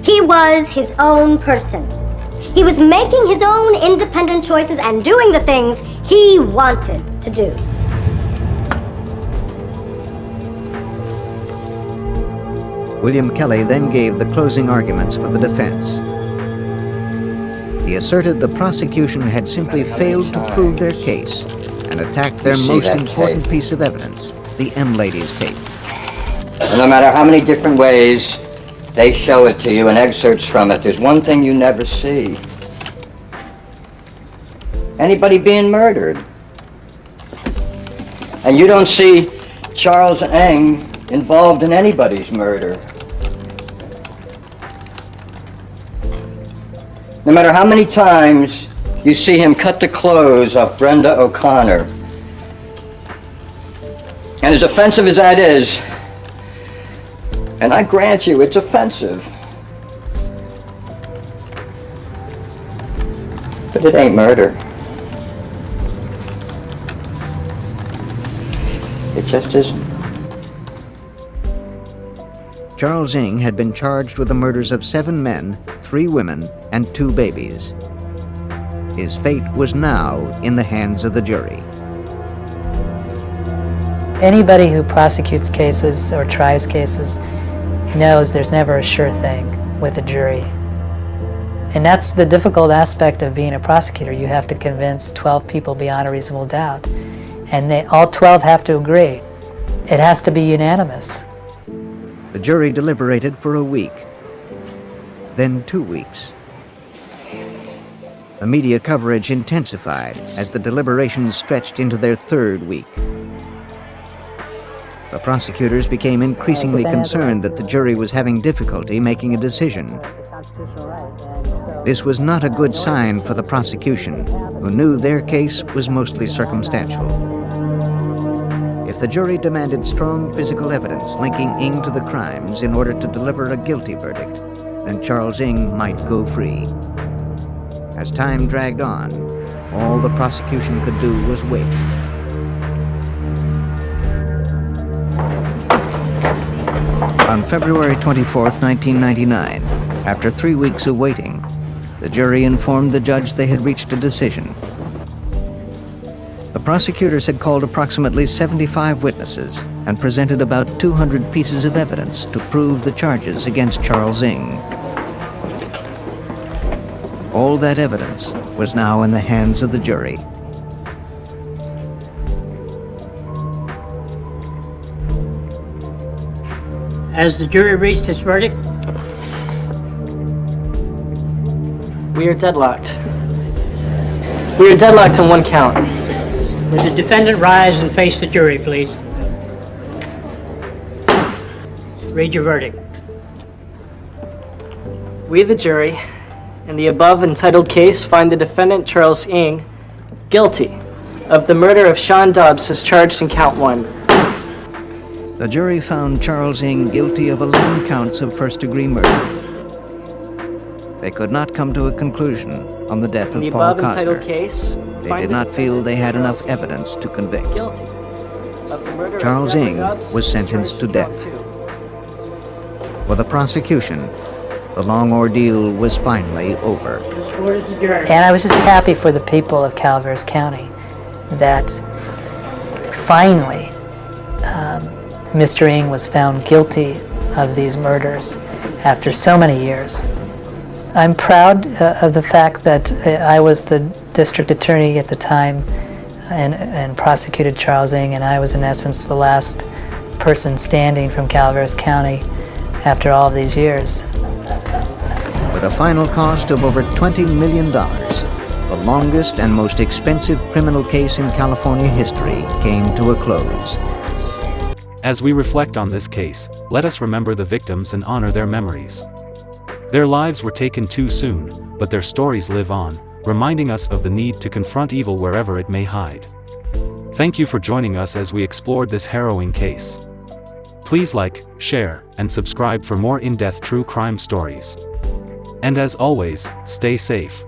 He was his own person. He was making his own independent choices and doing the things he wanted to do. William Kelly then gave the closing arguments for the defense. He asserted the prosecution had simply failed to prove their case and attacked their most important piece of evidence, the M Ladies tape. And no matter how many different ways they show it to you and excerpts from it, there's one thing you never see. Anybody being murdered. And you don't see Charles Eng involved in anybody's murder. No matter how many times you see him cut the clothes off Brenda O'Connor, and as offensive as that is, and I grant you it's offensive, but it ain't murder. It just isn't. Charles Ing had been charged with the murders of 7 men, 3 women, and 2 babies. His fate was now in the hands of the jury. Anybody who prosecutes cases or tries cases knows there's never a sure thing with a jury. And that's the difficult aspect of being a prosecutor. You have to convince 12 people beyond a reasonable doubt. And all 12 have to agree. It has to be unanimous. The jury deliberated for a week, then 2 weeks. The media coverage intensified as the deliberations stretched into their 3rd week. The prosecutors became increasingly concerned that the jury was having difficulty making a decision. This was not a good sign for the prosecution, who knew their case was mostly circumstantial. If the jury demanded strong physical evidence linking Ing to the crimes in order to deliver a guilty verdict, then Charles Ing might go free. As time dragged on, all the prosecution could do was wait. On February 24, 1999, after 3 weeks of waiting, the jury informed the judge they had reached a decision. The prosecutors had called approximately 75 witnesses and presented about 200 pieces of evidence to prove the charges against Charles Ing. All that evidence was now in the hands of the jury. As the jury reached its verdict, We are deadlocked. We are deadlocked on one count. Would the defendant rise and face the jury, please? Read your verdict. We, the jury, in the above entitled case, find the defendant, Charles Ng, guilty of the murder of Sean Dobbs as charged in count 1. The jury found Charles Ng guilty of 11 counts of first-degree murder. They could not come to a conclusion on the death of In the Paul above entitled Costner. case, They find did the not feel they had defendant, enough evidence to convict. guilty of the murder of Charles Deborah Ng Dobbs was as sentenced to charged in death. count 2. For the prosecution, the long ordeal was finally over. And I was just happy for the people of Calaveras County that finally Mr. Ng was found guilty of these murders after so many years. I'm proud of the fact that I was the district attorney at the time and prosecuted Charles Ng, and I was in essence the last person standing from Calaveras County after all of these years. With a final cost of over $20 million, the longest and most expensive criminal case in California history came to a close. As we reflect on this case, let us remember the victims and honor their memories. Their lives were taken too soon, but their stories live on, reminding us of the need to confront evil wherever it may hide. Thank you for joining us as we explored this harrowing case. Please like, share, and subscribe for more in-depth true crime stories. And as always, stay safe.